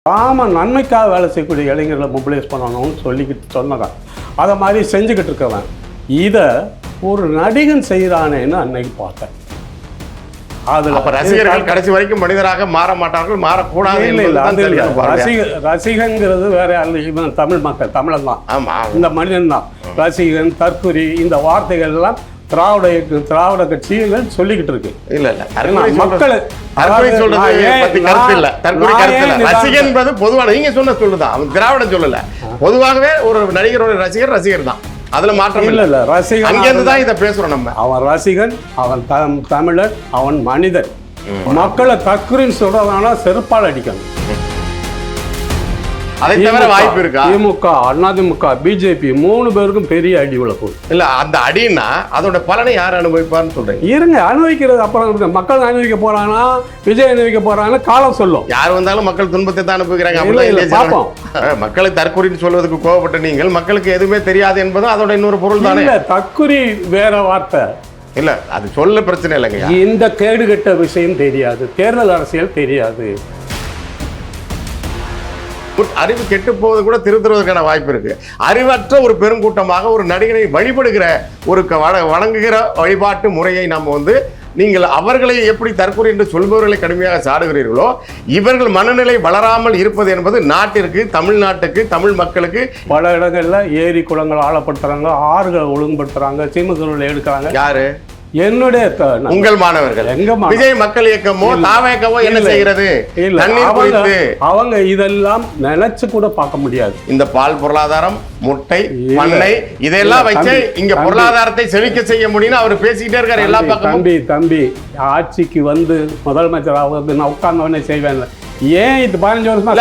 நன்மைக்காக வேலை செய்யக்கூடிய இளைஞர்களை மொபிலைஸ் பண்ணணும்னு சொல்லிக்கிட்டு சொன்னதான் அதை மாதிரி செஞ்சுக்கிட்டு இருக்கவன் இதை ஒரு நடிகன் செய்கிறானேன்னு அன்னைக்கு பார்த்தேன். ரசிகர்கள் கடைசி வரைக்கும் மனிதராக மாற மாட்டார்கள், மாறக்கூடாது. ரசிகங்கிறது வேற இவன் தமிழ் மக்கள், தமிழன் தான், இந்த மனிதன் தான். ரசிகன், தற்குறி, இந்த வார்த்தைகள் எல்லாம் திராவிட கட்சிகள் சொல்லிக்கிட்டு இருக்கு. மக்கள் ரசிகன் என்பது பொதுவான நீங்க சொன்ன சொல்லுதான், அவன் திராவிடம் சொல்லல. பொதுவாகவே ஒரு நடிகரோட ரசிகர் தான், அதுல மாற்றம் இல்ல. ரசிகன் அங்கிருந்து தான் இதை பேசுறோம் நம்ம. அவன் ரசிகன், அவன் தமிழர், அவன் மனிதன். மக்களை தற்குறின்னு சொல்றதானா செருப்பால் அடிக்கணும். அதை தவிர வாய்ப்பு இருக்கா? திமுக, அதிமுக, பிஜேபி 3 பேருக்கும் பெரிய அடி விழப்பு இல்ல. அந்த அடின்னா அதோட பலனை யார் அனுபவிப்பார்னு சொல்றீங்க? இருங்க, அனுபவிக்கிறது அப்புறம். மக்கள் அனுபவிக்க போறானா, விஜய் அனுபவிக்க போறான்னு காலம் சொல்லும். யார் வந்தாலும் மக்கள் துன்பத்தை தான் அனுபவிக்கிறாங்க. மக்களை தற்குறின்னு சொல்வதற்கு கோவப்பட்ட நீங்கள், மக்களுக்கு எதுவுமே தெரியாது என்பதும் அதோட இன்னொரு பொருள் தானே. தற்குறி வேற வார்த்தை இல்ல, அது சொல்ல பிரச்சனை இல்லைங்க. இந்த கேடுகட்ட விஷயம் தெரியாது, தேர்தல் அரசியல் தெரியாது. அறிவு கெட்டு போவது கூட திருத்துவதற்கான வாய்ப்பு இருக்கு. அறிவற்ற ஒரு பெருங்கூட்டமாக ஒரு நடிகனை வழிபடுகிற ஒரு வணங்குகிற வழிபாட்டு முறையை நம்ம நீங்கள் அவர்களை எப்படி தற்கொலை என்று சொல்பவர்களை கடுமையாக சாடுகிறீர்களோ, இவர்கள் மனநிலை வளராமல் இருப்பது என்பது நாட்டிற்கு, தமிழ்நாட்டுக்கு, தமிழ் மக்களுக்கு பல இடங்கள்ல ஏரி குளங்கள் ஆழப்படுத்துறாங்க, ஆறுகளை ஒழுங்குபடுத்துறாங்க, சீமக்கருளை எடுக்கிறாங்க. யாரு? என்னுடைய உங்கள் மாணவர்கள். விஜய் மக்கள் இயக்கமோ தாவேக்கவோ என்ன செய்கிறது? அவங்க இதெல்லாம் நினைச்சு கூட பார்க்க முடியாது. இந்த பால் பொருளாதாரம், முட்டை, பண்ணை, இதெல்லாம் வச்சு இங்க பொருளாதாரத்தை செழிக்க செய்ய முடியும் அவர் பேசிக்கிட்டே இருக்காரு எல்லா பக்கமும். தம்பி ஆட்சிக்கு முதலமைச்சர் நான் உட்கார்ந்தவனே செய்வேன். ஏன் இது 15 வருஷம்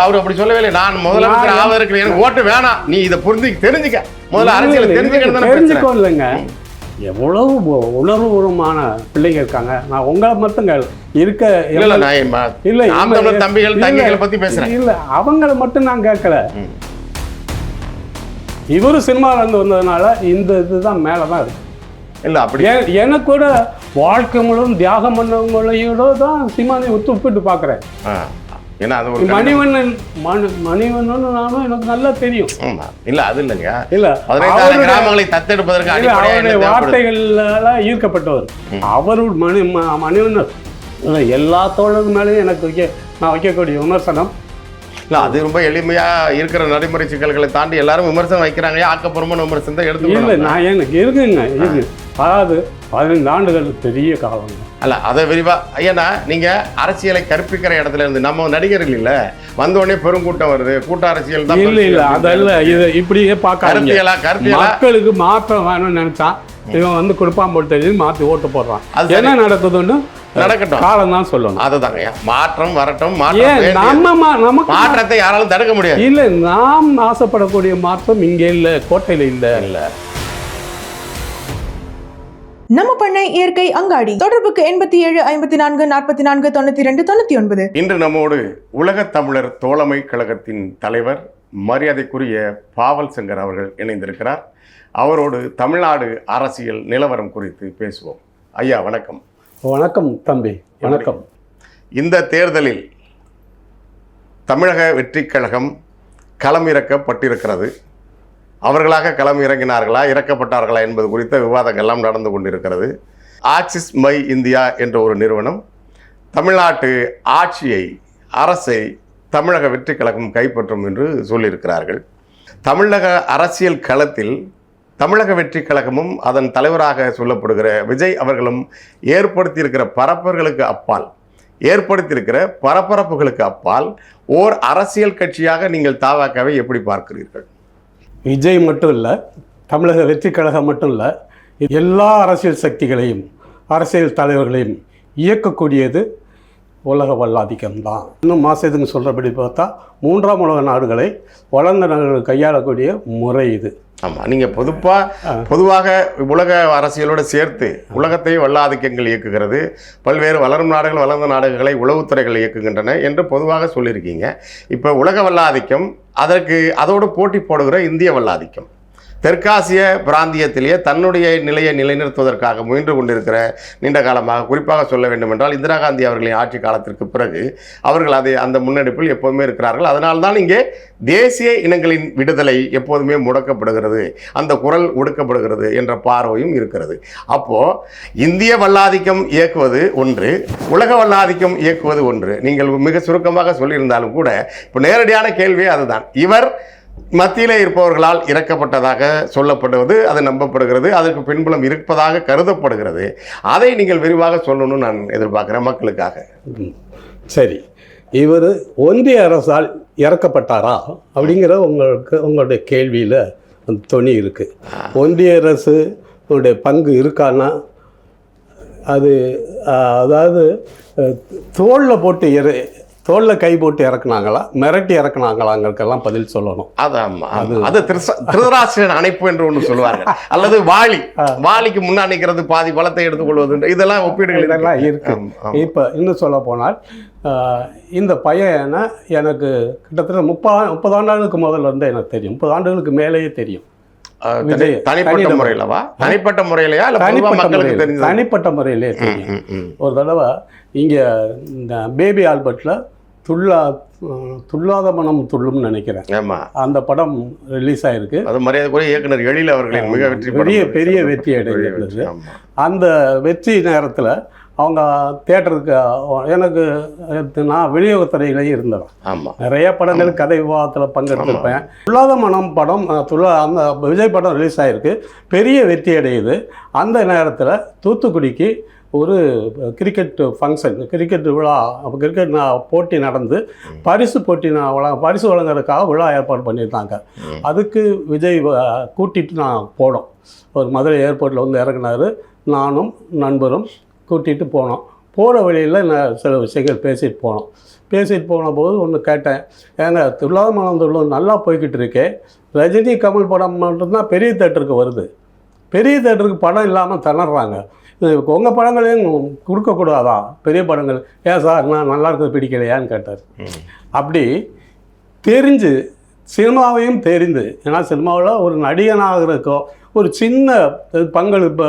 அவர் அப்படி சொல்லவே இல்லை. நான் முதலமைச்சர் ஆவதற்கு எனக்கு ஓட்டு வேணாம், நீ இதை புரிஞ்சுக்க, முதல்ல அரசியல் தெரிஞ்சுக்கோ. இல்லைங்க, எவ்வளவு உணர்வுபூர்வமான பிள்ளைங்க இருக்காங்க. நான் உங்களை மட்டும் இருக்க தம்பிகள் தங்கைகளை பத்தி பேசுறேன். இல்ல, அவங்களை மட்டும் நான் கேட்கல. இவரு சினிமால இருந்து வந்ததுனால இந்த இதுதான் மேலதான் இருக்கு. இல்ல அப்படி எனக்கு கூட வாழ்க்கை முழுவதும் தியாகம் பண்ணவங்களையோட தான் சினிமாவை ஒத்துப்பிட்டு பாக்குறேன். மணிவண்ணன் நானும் எனக்கு நல்லா தெரியும். இல்ல அது இல்லைங்க, இல்ல கிராமங்களை தத்தெடுப்பதற்கு அவருடைய வார்த்தைகளால ஈர்க்கப்பட்டவர். அவரு மணிவண்ணன் எல்லா தோழர்கள் மேலேயும் எனக்கு நான் வைக்கக்கூடிய விமர்சனம் இல்ல. அது ரொம்ப எளிமையா இருக்கிற நடைமுறை சிக்கல்களை தாண்டி எல்லாரும் விமர்சனம் வைக்கிறாங்க. ஆக்கப்பூர்வமான விமர்சனத்தை எடுத்து இல்லை, நான் எனக்கு இருக்குங்க. அதாவது 15 ஆண்டுகள் பெரிய காலம் அல்ல. அதை விரிவா ஏன்னா நீங்க அரசியலை கற்பிக்கிற இடத்துல இருந்து நம்ம நடிகர்கள் இல்ல வந்தோடனே பெருங்கூட்டம் வருது, கூட்ட அரசியல் தான். இல்ல அதெல்லாம் இது இப்படியே பார்க்க மக்களுக்கு மாற்றம் வேணும்னு நினைச்சா இவன் கொடுப்பான் போட்டு தெரிஞ்சு மாற்றி ஓட்டு போடுறான். அது என்ன நடக்குதுன்னு நடக்கட்டும், காலம் தான் சொல்லணும். அதுதாங்க மாற்றம் வரட்டும். மாற்றத்தை யாராலும் தடுக்க முடியாது. இல்ல, நாம் ஆசைப்படக்கூடிய மாற்றம் இங்க இல்ல, கோட்டையில இல்ல. நம்ம பண்ணை இயற்கை அங்காடி. தொடர்புக்கு 87 54 44 92 99. இன்று நம்மோடு உலக தமிழர் தோழமை கழகத்தின் தலைவர் மரியாதைக்குரிய பாவல் சங்கர் அவர்கள் இணைந்திருக்கிறார். அவரோடு தமிழ்நாடு அரசியல் நிலவரம் குறித்து பேசுவோம். ஐயா வணக்கம். வணக்கம் தம்பி, வணக்கம். இந்த தேர்தலில் தமிழக வெற்றிக் கழகம் களமிறக்கப்பட்டிருக்கிறது. அவர்களாக களம் இறங்கினார்களா, இறக்கப்பட்டார்களா என்பது குறித்த விவாதங்கள் எல்லாம் நடந்து கொண்டிருக்கிறது. ஆக்சிஸ் மை இந்தியா என்ற ஒரு நிறுவனம் தமிழ்நாட்டு ஆட்சியை, அரசை தமிழக வெற்றி கழகம் கைப்பற்றும் என்று சொல்லியிருக்கிறார்கள். தமிழக அரசியல் களத்தில் தமிழக வெற்றி கழகமும் அதன் தலைவராக சொல்லப்படுகிற விஜய் அவர்களும் ஏற்படுத்தியிருக்கிற பரபரப்புகளுக்கு அப்பால் ஓர் அரசியல் கட்சியாக நீங்கள் தாவாக்காவை எப்படி பார்க்கிறீர்கள்? விஜய் மட்டும் இல்லை, தமிழக வெற்றி கழகம் மட்டும் இல்லை, எல்லா அரசியல் சக்திகளையும் அரசியல் தலைவர்களையும் இயக்கக்கூடியது உலக வல்லாதிக்கம்தான். இன்னும் மாசத்துக்கு சொல்கிறபடி பார்த்தா 3ஆம் உலக நாடுகளை வளர்ந்த நாடுகள் கையாளக்கூடிய முறை இது. ஆமாம், நீங்கள் பொதுவாக உலக அரசியலோடு சேர்த்து உலகத்தை வல்லாதிக்கங்கள் இயக்குகிறது, பல்வேறு வளரும் நாடுகள் வளர்ந்த நாடுகளை உளவுத்துறைகள் இயக்குகின்றன என்று பொதுவாக சொல்லியிருக்கீங்க. இப்போ உலக வல்லாதிக்கம், அதோடு போட்டி போடுகிற இந்திய வல்லாதிக்கம், தெற்காசிய பிராந்தியத்திலேயே தன்னுடைய நிலையை நிலைநிறுத்துவதற்காக முயன்று கொண்டிருக்கிற நீண்ட காலமாக, குறிப்பாக சொல்ல வேண்டும் என்றால் இந்திரா காந்தி அவர்களின் ஆட்சி காலத்திற்கு பிறகு அவர்கள் அந்த முன்னெடுப்பில் எப்போதுமே இருக்கிறார்கள். அதனால்தான் இங்கே தேசிய இனங்களின் விடுதலை எப்போதுமே முடக்கப்படுகிறது, அந்த குரல் ஒடுக்கப்படுகிறது என்ற பார்வையும் இருக்கிறது. அப்போது இந்திய வல்லாதிக்கம் இயக்குவது ஒன்று, உலக வல்லாதிக்கம் இயக்குவது ஒன்று. நீங்கள் மிக சுருக்கமாக சொல்லியிருந்தாலும் கூட இப்போ நேரடியான கேள்வியே அதுதான். இவர் மத்தியிலே இருப்பவர்களால் இறக்கப்பட்டதாக சொல்லப்படுவது, அது நம்பப்படுகிறது, அதற்கு பின்புலம் இருப்பதாக கருதப்படுகிறது. அதை நீங்கள் விரிவாக சொல்லணும்னு நான் எதிர்பார்க்குறேன் மக்களுக்காக. சரி, இவர் ஒன்றிய அரசால் இறக்கப்பட்டாரா அப்படிங்கிற உங்களுடைய கேள்வியில் அந்த துணி இருக்குது. ஒன்றிய அரசு பங்கு இருக்கான்னா அது அதாவது தோளில் கை போட்டு இறக்குனாங்களா, மிரட்டி இறக்குனாங்களாங்கிறதுக்கெல்லாம் பதில் சொல்லணும். அது திருதராஷ்டிரன் அணைப்பு என்று ஒன்று சொல்லுவாங்க, அல்லது வாலிக்கு முன்னாடி நிற்கிறது பாதி பலத்தை எடுத்துக்கொள்வது, இதெல்லாம் ஒப்பீடுகள் இதெல்லாம் இருக்கு. இப்போ இன்னும் சொல்ல போனால் இந்த பையனை எனக்கு கிட்டத்தட்ட 30 ஆண்டுகளுக்கு முதல்ல இருந்தே எனக்கு தெரியும். 30 ஆண்டுகளுக்கு மேலேயே தெரியும். தனிப்பட்ட முறையிலவா? தனிப்பட்ட முறையிலையா இல்லை தனிப்பட்ட முறையிலே தெரியும். ஒரு தடவை இங்கே இந்த பேபி ஆல்பர்ட்டில் துள்ளாத மனம் துள்ளும்னு நினைக்கிறேன். அந்த படம் ரிலீஸ் ஆயிருக்கு. அது மரியாதைக்குரிய இயக்குனர் எழில் அவர்களின் மிக பெரிய வெற்றி அடைகிறது. அந்த வெற்றி நேரத்தில் அவங்க தியேட்டருக்கு எனக்கு நான் விநியோகத்துறையிலேயே இருந்தேன். நிறைய படங்கள் கதை விவாதத்தில் பங்கெடுத்திருப்பேன். துள்ளாத மனம் படம் அந்த விஜய் படம் ரிலீஸ் ஆகிருக்கு, பெரிய வெற்றி அடையுது. அந்த நேரத்தில் தூத்துக்குடிக்கு ஒரு கிரிக்கெட் ஃபங்க்ஷன், கிரிக்கெட் விழா, கிரிக்கெட் போட்டி நடந்து பரிசு வழங்குறதுக்காக விழா ஏற்பாடு பண்ணியிருந்தாங்க. அதுக்கு விஜய் கூட்டிகிட்டு நான் போனோம். ஒரு மதுரை ஏர்போர்ட்டில் வந்து இறங்கினார். நானும் நண்பரும் கூட்டிகிட்டு போனோம். போகிற வழியில் நான் சில விஷயங்கள் பேசிட்டு போன போது ஒன்று கேட்டேன், ஏங்க துள்ளாத மனம் துள்ளும் நல்லா போய்கிட்டு இருக்கேன், ரஜினி கமல் படம் மட்டும்தான் பெரிய தேட்டருக்கு வருது, பெரிய தேட்டருக்கு படம் இல்லாமல் திணறாங்க, உங்கள் படங்களையும் கொடுக்கக்கூடாதா பெரிய படங்கள், ஏன் சார் நான் நல்லா இருக்கிறது பிடிக்கலையான்னு கேட்டார். அப்படி தெரிஞ்சு சினிமாவையும் தெரிந்து, ஏன்னா சினிமாவில் ஒரு நடிகனாகிறதுக்கோ ஒரு சின்ன பங்களிப்பு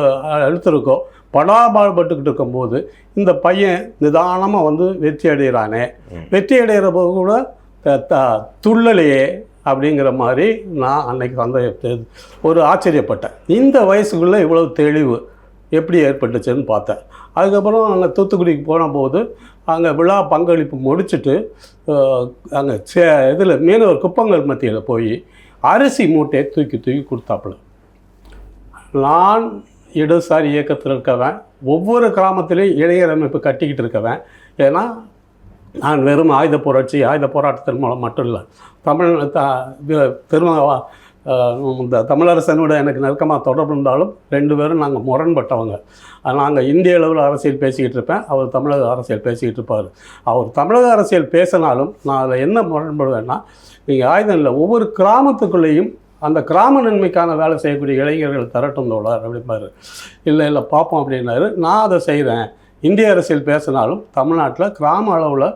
எடுத்திருக்கோ படாபாடுபட்டுக்கிட்டு இருக்கும்போது இந்த பையன் நிதானமாக வந்து வெற்றி அடைகிறானே, வெற்றி அடைகிற போது கூட துள்ளலையே அப்படிங்கிற மாதிரி நான் அன்னைக்கு ஒரு ஆச்சரியப்பட்டேன். இந்த வயசுக்குள்ளே இவ்வளோ தெளிவு எப்படி ஏற்பட்டுச்சுன்னு பார்த்தேன். அதுக்கப்புறம் அங்கே தூத்துக்குடிக்கு போன போது அங்கே விழா பங்களிப்பு முடிச்சுட்டு அங்கே இதில் மீனவர் குப்பங்கள் மத்தியில் போய் அரிசி மூட்டையை தூக்கி கொடுத்தாப்புல. நான் இடதுசாரி இயக்கத்தில் இருக்கவன், ஒவ்வொரு கிராமத்திலையும் இளைஞர் அமைப்பு கட்டிக்கிட்டு இருக்கவன். ஏன்னா நான் வெறும் ஆயுத போராட்டத்தின் மூலம் மட்டும் இல்லை, இந்த தமிழரசனோட எனக்கு நெருக்கமாக தொடர்பு இருந்தாலும் 2 பேரும் நாங்கள் முரண்பட்டவங்க. நாங்கள் இந்திய அளவில் அரசியல் பேசிக்கிட்டு இருப்பேன், அவர் தமிழக அரசியல் பேசிக்கிட்டு இருப்பார். அவர் தமிழக அரசியல் பேசினாலும் நான் அதில் என்ன முரண்படுவேன்னா, நீங்கள் ஆயுதம் இல்லை, ஒவ்வொரு கிராமத்துக்குள்ளேயும் அந்த கிராம நன்மைக்கான வேலை செய்யக்கூடிய இளைஞர்கள் தரட்டும் தோழர் அப்படிம்பாரு. இல்லை பார்ப்போம் அப்படின்னாரு. நான் அதை செய்கிறேன். இந்திய அரசியல் பேசினாலும் தமிழ்நாட்டில் கிராம அளவில்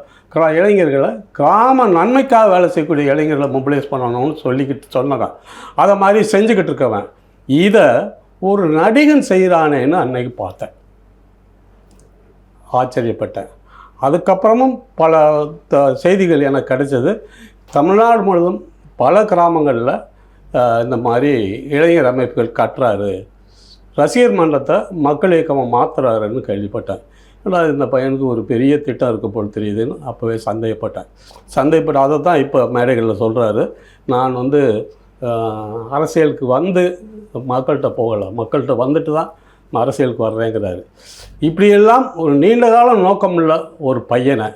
இளைஞர்களை கிராம நன்மைக்காக வேலை செய்யக்கூடிய இளைஞர்களை மொபிலைஸ் பண்ணணும்னு சொன்னதான். அதை மாதிரி செஞ்சுக்கிட்டு இருக்கவன் இதை ஒரு நடிகன் செய்கிறானேன்னு அன்னைக்கு பார்த்தேன், ஆச்சரியப்பட்டேன். அதுக்கப்புறமும் பல செய்திகள் எனக்கு கிடைச்சது. தமிழ்நாடு முழுவதும் பல கிராமங்களில் இந்த மாதிரி இளைஞர் அமைப்புகள் கட்டுறாரு, ரசிகர் மன்றத்தை மக்கள் இயக்கமாக மாற்றுறாருன்னு கேள்விப்பட்டேன். ஆனால் இந்த பையனுக்கு ஒரு பெரிய திட்டம் இருக்க போல் தெரியுதுன்னு அப்போவே சந்தேகப்பட்டு அதை தான் இப்போ மேடைகளில் சொல்கிறாரு. நான் வந்து அரசியலுக்கு வந்து மக்கள்கிட்ட போகலை, மக்கள்கிட்ட வந்துட்டு தான் அரசியலுக்கு வர்றேங்கிறாரு. இப்படியெல்லாம் ஒரு நீண்ட காலம் நோக்கமுள்ள ஒரு பையனை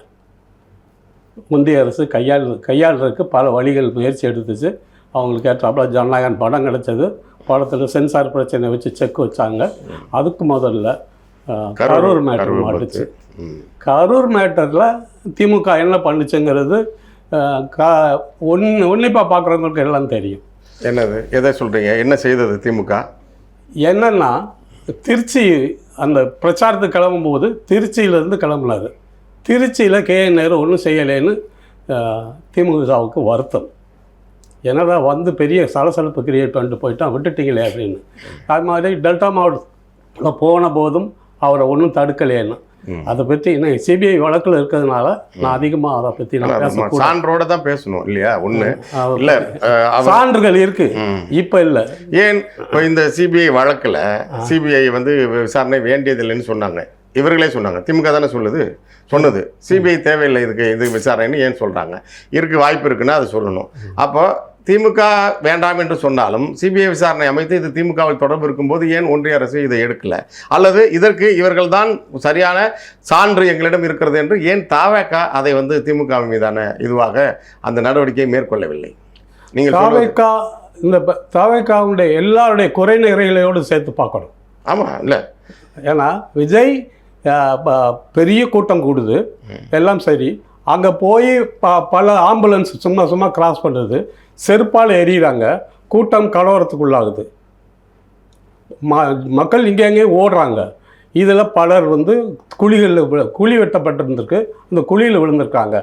முந்தைய அரசு கையாளுறதுக்கு பல வழிகள் முயற்சி எடுத்துச்சு. அவங்களுக்கு ஏற்றாப்புல ஜனநாயகன் படம் கிடச்சது. படத்தில் சென்சார் பிரச்சனை வச்சு செக் வச்சாங்க. அதுக்கு முதல்ல கரூர் மேட்டர் மாட்டுச்சு. கரூர் மேட்டரில் திமுக என்ன பண்ணுச்சுங்கிறது உன்னிப்பாக பார்க்குறவங்களுக்கு எல்லாம் தெரியும். என்னது, எதை சொல்கிறீங்க? என்ன செய்தது திமுக? என்னன்னா, திருச்சி அந்த பிரச்சாரத்துக்கு கிளம்பும்போது திருச்சியிலேருந்து கிளம்புனார். திருச்சியில் KN நேரு ஒன்றும் செய்யலைன்னு திமுகவுக்கு வருத்தம். என்னடா வந்து பெரிய சலசலப்பு கிரியேட் பண்ணிட்டு போயிட்டான், விட்டுட்டீங்களே அப்படின்னு. அது மாதிரி டெல்டா மாவட்டத்தில் போன போதும் அவரை ஒன்றும் தடுக்கலையேன்னு. அதை பற்றி இன்னும் சிபிஐ வழக்கில் இருக்கிறதுனால நான் அதிகமாக அதை பற்றி நான் பேச சான்றோட தான் பேசணும் இல்லையா? ஒன்று இல்லை, சான்றுகள் இருக்கு, இப்போ இல்லை. ஏன் இப்போ இந்த சிபிஐ வழக்கில் சிபிஐ வந்து விசாரணை வேண்டியதில்லைன்னு சொன்னாங்க, இவர்களே சொன்னாங்க. திமுக தானே சொன்னது சிபிஐ தேவையில்லை இது விசாரணைன்னு ஏன் சொல்கிறாங்க? வாய்ப்பு இருக்குன்னா அதை சொல்லணும். அப்போ திமுக வேண்டாம் என்று சொன்னாலும் சிபிஐ விசாரணை அமைத்து இது திமுகவில் தொடர்பு இருக்கும்போது ஏன் ஒன்றிய அரசு இதை எடுக்கல? அல்லது இதற்கு இவர்கள் தான் சரியான சான்று எங்களிடம் இருக்கிறது என்று ஏன் தவேக அதை வந்து திமுக மீதான இதுவாக அந்த நடவடிக்கையை மேற்கொள்ளவில்லை? நீங்கள் இந்த தவேகவுடைய எல்லாருடைய குறை நிறைகளோடு சேர்த்து பார்க்கணும். ஆமாம், இல்லை ஏன்னா விஜய் பெரிய கூட்டம் கூடுது, எல்லாம் சரி. அங்கே போய் பல ஆம்புலன்ஸ் சும்மா கிராஸ் பண்ணுறது, செருப்பால் எறிகிறாங்க, கூட்டம் கலவரத்துக்குள்ளாகுது, மக்கள் இங்கே அங்கேயும் ஓடுறாங்க. இதில் பலர் வந்து குழி வெட்டப்பட்டிருந்திருக்கு, இந்த குழியில் விழுந்திருக்காங்க.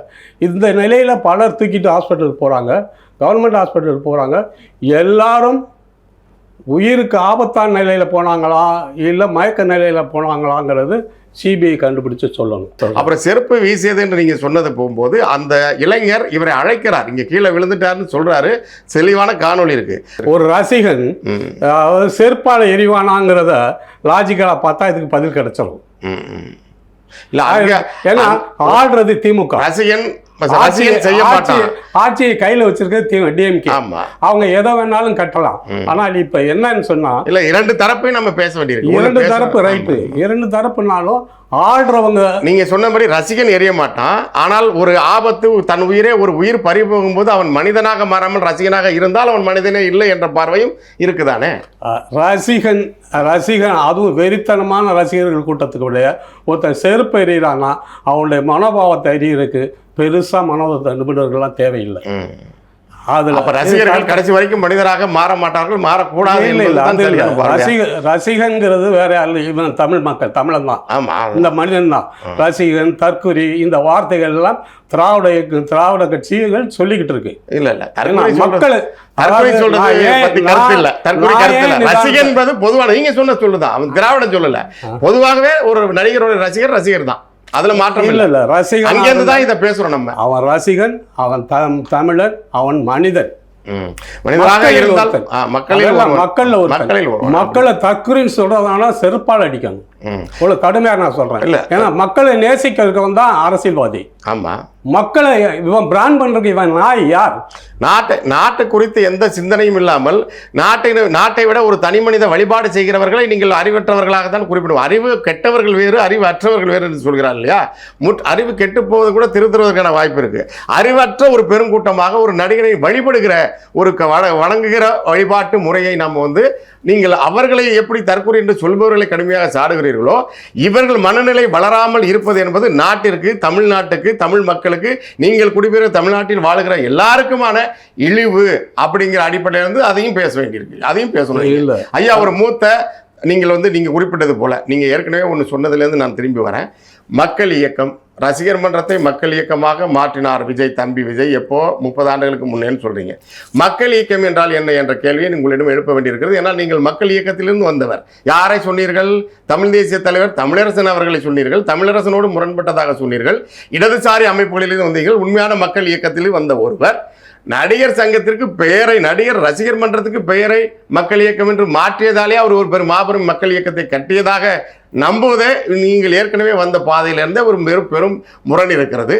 இந்த நிலையில் பலர் தூக்கிட்டு ஹாஸ்பிட்டலுக்கு போகிறாங்க, கவர்மெண்ட் ஹாஸ்பிட்டலுக்கு போகிறாங்க. எல்லாரும் உயிருக்கு ஆபத்தான நிலையில் போனாங்களா இல்லை மயக்க நிலையில் போனாங்களாங்கிறது சிபிஐ கண்டுபிடிச்சு சொல்லணும். அப்புறம் செருப்பு வீசியது என்று நீங்கள் சொன்னது போகும்போது அந்த இளைஞர் இவரை அழைக்கிறார், இங்கே கீழே விழுந்துட்டாருன்னு சொல்கிறாரு, தெளிவான காணொலி இருக்கு. ஒரு ரசிகன் செருப்பால் எரிவானாங்கிறத லாஜிக்கலாக பார்த்தா இதுக்கு பதில் கிடைச்சிடும். இல்லை, ஏன்னா ஆடுறது திமுக, ரசிகன் ஆட்சியை கையில வச்சிருக்கிறது டிஎம்கே. அவங்க எதை வேணாலும் கட்டலாம். ஆனால் இப்ப என்னன்னு சொன்னா இல்ல, இரண்டு தரப்பையும் நம்ம பேச வேண்டியிருக்கு. இரண்டு தரப்பு ரைட்டு, இரண்டு தரப்புனாலும் ஆடுறவங்க நீங்க சொன்னபடி ரசிகன் எரிய மாட்டான். ஆனால் ஒரு ஆபத்து, தன் உயிரே ஒரு உயிர் பறி போகும்போது அவன் மனிதனாக மாறாமல் ரசிகனாக இருந்தால் அவன் மனிதனே இல்லை என்ற பார்வையும் இருக்குதானே? ரசிகன் அதுவும் வெறித்தனமான ரசிகர்கள் கூட்டத்துக்கு உடைய ஒருத்தன் செருப்பு எறிகிறான்னா அவனுடைய மனோபாவத்தை எறிகிறதுக்கு பெருசா மனோபாவ நிபுணர்கள்லாம் தேவையில்லை. அதுல ரசிகர்கள் கடைசி வரைக்கும் மனிதராக மாற மாட்டார்கள், மாறக்கூடாது. ரசிகன்கிறது வேற அல்ல, இவன் தமிழ் மக்கள், தமிழன் தான். ஆமா, இந்த மனிதன் தான் ரசிகன். தற்குறி இந்த வார்த்தைகள் எல்லாம் திராவிட கட்சிகள் சொல்லிக்கிட்டு இருக்கு. மக்கள் ரசிகன் என்பது பொதுவான, நீங்க சொன்ன சொல்லுதான், அவன் திராவிடம் சொல்லல, பொதுவாகவே ஒரு நடிகரோட ரசிகர் தான். அதுல மாற்றம் இல்ல. ரசிகன் அங்கிருந்து தான் இதை பேசுறோம் நம்ம. அவன் ரசிகன், அவன் தமிழன், அவன் மனிதன். மனிதனாக இருந்தால் மக்களை தற்குறின்னு சொல்றதுனால செருப்பால் அடிக்கணும். இவ்வளவு கடுமையாக நான் சொல்றேன். ஏன்னா மக்களை நேசிக்கிறவன் தான் அரசியல்வாதி. ஆமா, மக்களை இவன் பிராண்ட் பண்றதுக்கு இவன் நாய் யார்? நாட்டு குறித்து எந்த சிந்தனையும் இல்லாமல் நாட்டை விட ஒரு தனி மனித வழிபாடு செய்கிறவர்களை நீங்கள் அறிவற்றவர்களாக தான் குறிப்பிடுவோம். அறிவு கெட்டவர்கள் வேறு, அறிவு அற்றவர்கள் வேறு என்று சொல்கிறார் இல்லையா? அறிவு கெட்டு போவது கூட திருத்துவதற்கான வாய்ப்பு இருக்கு. அறிவற்ற ஒரு பெருங்கூட்டமாக ஒரு நடிகனை வழிபடுகிற ஒரு வணங்குகிற வழிபாட்டு முறையை நம்ம வந்து நீங்கள் அவர்களை எப்படி தற்கொலை என்று சொல்பவர்களை கடுமையாக சாடுகிறீர்களோ, இவர்கள் மனநிலை வளராமல் இருப்பது என்பது நாட்டிற்கு, தமிழ்நாட்டுக்கு, தமிழ் மக்களுக்கு, நீங்கள் குடிபெயர தமிழ்நாட்டில் வாழுகிற எல்லாருக்குமான இழிவு அப்படிங்கிற அடிப்படையிலிருந்து அதையும் பேச வேண்டியிருக்கு. அதையும் பேசணும். ஐயா, ஒரு மூத்த நீங்கள் குறிப்பிட்டது போல, நீங்கள் ஏற்கனவே ஒன்று சொன்னதுலேருந்து நான் திரும்பி வரேன். மக்கள் இயக்கம், ரசிகர் மன்றத்தை மக்கள் இயக்கமாக மாற்றினார் தம்பி விஜய் எப்போ 30 ஆண்டுகளுக்கு முன்னேன்னு சொல்றீங்க. மக்கள் இயக்கம் என்றால் என்ன என்ற கேள்வியை உங்களிடம் எழுப்ப வேண்டியிருக்கிறது. ஏன்னா நீங்கள் மக்கள் இயக்கத்திலிருந்து வந்தவர். யாரை சொன்னீர்கள்? தமிழ் தேசிய தலைவர் தமிழரசன் அவர்களை சொன்னீர்கள். தமிழரசனோடு முரண்பட்டதாக சொன்னீர்கள். இடதுசாரி அமைப்புகளிலிருந்து வந்தீர்கள். உண்மையான மக்கள் இயக்கத்தில் வந்த ஒருவர் நடிகர் சங்கத்திற்கு பெயரை, நடிகர் ரசிகர் மன்றத்துக்கு பெயரை மக்கள் இயக்கம் என்று மாற்றியதாலே அவர் ஒரு மாபெரும் மக்கள் இயக்கத்தை கட்டியதாக நம்புவதே நீங்கள் ஏற்கனவே வந்த பாதையிலிருந்தே ஒரு பெரும் முரண் இருக்கிறது.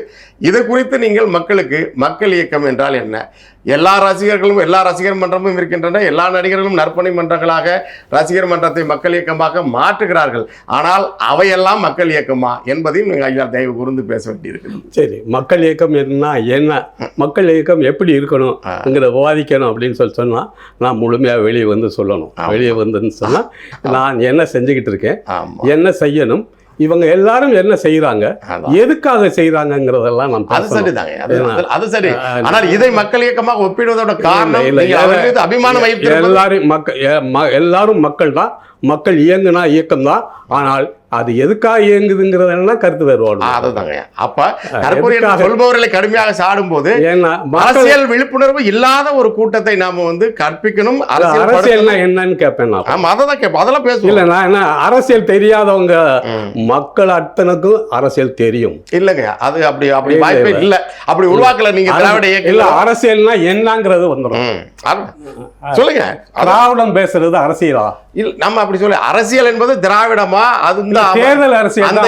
இது குறித்து நீங்கள் மக்களுக்கு மக்கள் இயக்கம் என்றால் என்ன? எல்லா ரசிகர்களும், எல்லா ரசிகர் மன்றமும் இருக்கின்றன. எல்லா நடிகர்களும் நற்பணி மன்றங்களாக ரசிகர் மன்றத்தை மக்கள் இயக்கமாக மாற்றுகிறார்கள். ஆனால் அவையெல்லாம் மக்கள் இயக்கமா என்பதையும் நீங்கள் ஐயா தயவு கூர்ந்து பேச வேண்டியிருக்கிறது. சரி, மக்கள் இயக்கம் என்ன, மக்கள் இயக்கம் எப்படி இருக்கணும் விவாதிக்கணும் அப்படின்னு சொன்னால் நான் முழுமையாக வெளியே வந்து சொல்லணும். வெளியே வந்துன்னு சொன்னால் நான் என்ன செஞ்சுக்கிட்டு இருக்கேன், என்ன செய்யணும், இவங்க எல்லாரும் என்ன செய்யறாங்க, எதுக்காக செய்யறாங்கிறதெல்லாம் நம்ம அது சரி. ஆனால் இதை மக்கள் இயக்கமாக ஒப்பிடுவதோட காரணம் அபிமானம். எல்லாரும் மக்கள் தான். மக்கள் இயங்குனா இயக்கம்தான். ஆனால் அது எதுக்காக இயங்குதுங்கிறதெல்லாம் கருத்து வேறுபாடு. அதுதாங்க. அப்ப தற்கொலை சொல்பவர்களை கடுமையாக சாடும் போது ஏன்னா அரசியல் விழிப்புணர்வு இல்லாத ஒரு கூட்டத்தை நாம வந்து கற்பிக்கணும். அரசியல்னா என்னன்னு கேட்பேன் நான். ஆமா, அததான் கேட்போம், அதெல்லாம் பேசுவோம். இல்ல நான் என்ன அரசியல் தெரியாதவங்க மக்கள் அத்தனுக்கும் அரசியல் தெரியும். இல்லங்க, அது அப்படி அப்படி வாய்ப்பே இல்ல. அப்படி உருவாக்கல நீங்க திராவிட இயக்கம். இல்ல அரசியல்னா என்னங்கிறது வந்துடும். சொல்லுங்க, திராவிடம் பேசுறது அரசியலா? இல்ல, நம்ம அப்படி சொல்ல அரசியல் என்பது திராவிடமா, அது தேர்தல் அரசியல்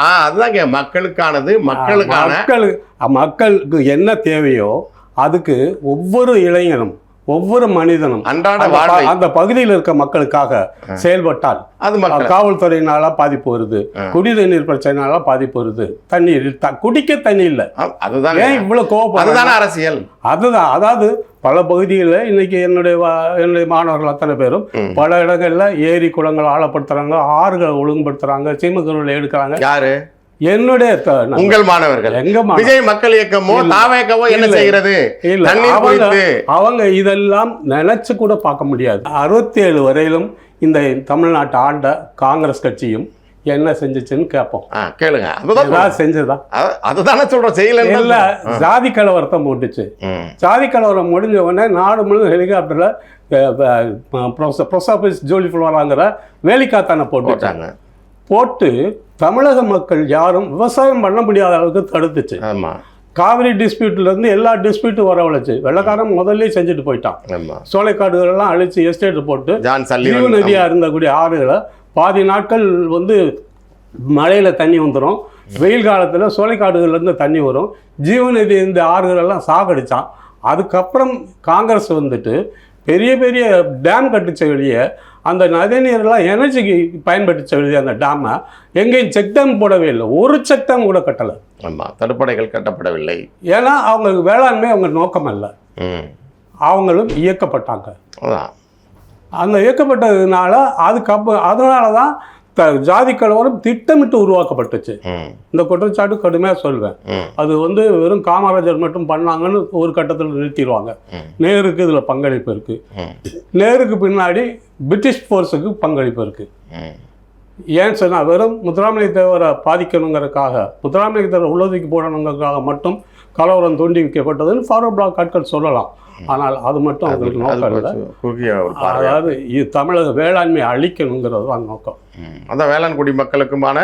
அதுதாங்க மக்களுக்கானது. மக்களுக்கு என்ன தேவையோ அதுக்கு ஒவ்வொரு இளைஞனும் ஒவ்வொரு மனிதனும் அன்றாட அந்த பகுதியில் இருக்க மக்களுக்காக செயல்பட்டால் அது காவல்துறையினால பாதிப்பு வருது, குடிநீர் பிரச்சனைனால பாதிப்பு வருது, தண்ணீர் குடிக்க தண்ணி இல்லை, அதுதான் ஏன் இவ்வளவு கோபம்? அதுதானே அரசியல். அதுதான். அதாவது பல பகுதிகளில் இன்னைக்கு என்னுடைய மாணவர்கள் அத்தனை பேரும் பல இடங்கள்ல ஏரி குளங்கள் ஆழப்படுத்துறாங்க, ஆறுகளை ஒழுங்குபடுத்துறாங்க, சீமக்கருளை எடுக்கிறாங்க. யாரு? என்னுடைய உங்கள் மாணவர்கள். விஜய் மக்கள் இயக்கமோ தாவேக்கவோ என்ன செய்கிறது? அவங்க இதெல்லாம் நினைச்சு கூட பார்க்க முடியாது. 67 வரையிலும் இந்த தமிழ்நாட்டை ஆண்ட காங்கிரஸ் கட்சியும் என்ன செஞ்சுச்சுன்னு கேட்போம். கேளுங்க. அதுதான் செஞ்சதா? அதுதானே சொல்றோம், செய்யல. இல்ல, ஜாதி கலவரத்தை மூட்டுச்சு. ஜாதி கலவரம் முடிஞ்ச உடனே நாடு முழுவதும் ஹெலிகாப்டர்ல ஜோலி ஃப்ளோராங்கிற வேலிக்காத்தான போட்டு தமிழக மக்கள் யாரும் விவசாயம் பண்ண முடியாத அளவுக்கு தடுத்துச்சு. காவிரி டிஸ்பியூட்ல இருந்து எல்லா டிஸ்பியூட்டும் வரவழைச்சு. வெள்ளக்காரன் முதல்ல செஞ்சுட்டு போயிட்டான். சோலைக்காடுகள் எல்லாம் அழிச்சு எஸ்டேட் போட்டு ஜீவ நதியா இருந்தக்கூடிய ஆறுகளை பாதி நாட்கள் வந்து மழையில தண்ணி வந்துடும், வெயில் காலத்துல சோலைக்காடுகள்ல இருந்து தண்ணி வரும், ஜீவநதி இந்த ஆறுகள் எல்லாம் சாகடிச்சான். அதுக்கப்புறம் காங்கிரஸ் வந்துட்டு பெரிய பெரிய டேம் கட்டுச்ச வெளியே அந்த நதிநீரெல்லாம் எனர்ஜிக்கு பயன்படுத்த வெளியே அந்த டேமை எங்கேயும் செக் டேம் போடவே இல்லை, ஒரு செக் டேம் கூட கட்டலை. ஆமாம், தடுப்பணைகள் கட்டப்படவில்லை. ஏன்னா அவங்களுக்கு வேளாண்மை அவங்க நோக்கம் இல்லை. அவங்களும் இயக்கப்பட்டாங்க. அந்த இயக்கப்பட்டதுனால அதனால தான் ஜாதி கலவரம் திட்டமிட்டு உருவாக்கப்பட்டுச்சு. இந்த குற்றச்சாட்டு கடுமையாக சொல்வேன். அது வந்து வெறும் காமராஜர் மட்டும் பண்ணாங்கன்னு ஒரு கட்டத்தில் நிறுத்திடுவாங்க. நேருக்கு இதில் பங்களிப்பு இருக்கு. நேருக்கு பின்னாடி பிரிட்டிஷ் ஃபோர்ஸுக்கு பங்களிப்பு இருக்கு. ஏன்னு சொன்னால் வெறும் முத்துராமலிங்க தேவரை பாதிக்கணுங்கிறதுக்காக, முத்துராமலிங்க தேவரை உள்ளதுக்கு போடணுங்கிறதுக்காக மட்டும் கலவரம் தூண்டி வைக்கப்பட்டதுன்னு ஃபார்வர்ட் பிளாக் ஆட்கள் சொல்லலாம். ஆனால் அது மட்டும் அவங்களுக்கு நோக்கம் இல்லை. அதாவது தமிழக வேளாண்மை அழிக்கணுங்கிறது தான் நோக்கம். அதான் வேளாண்குடி மக்களுக்குமான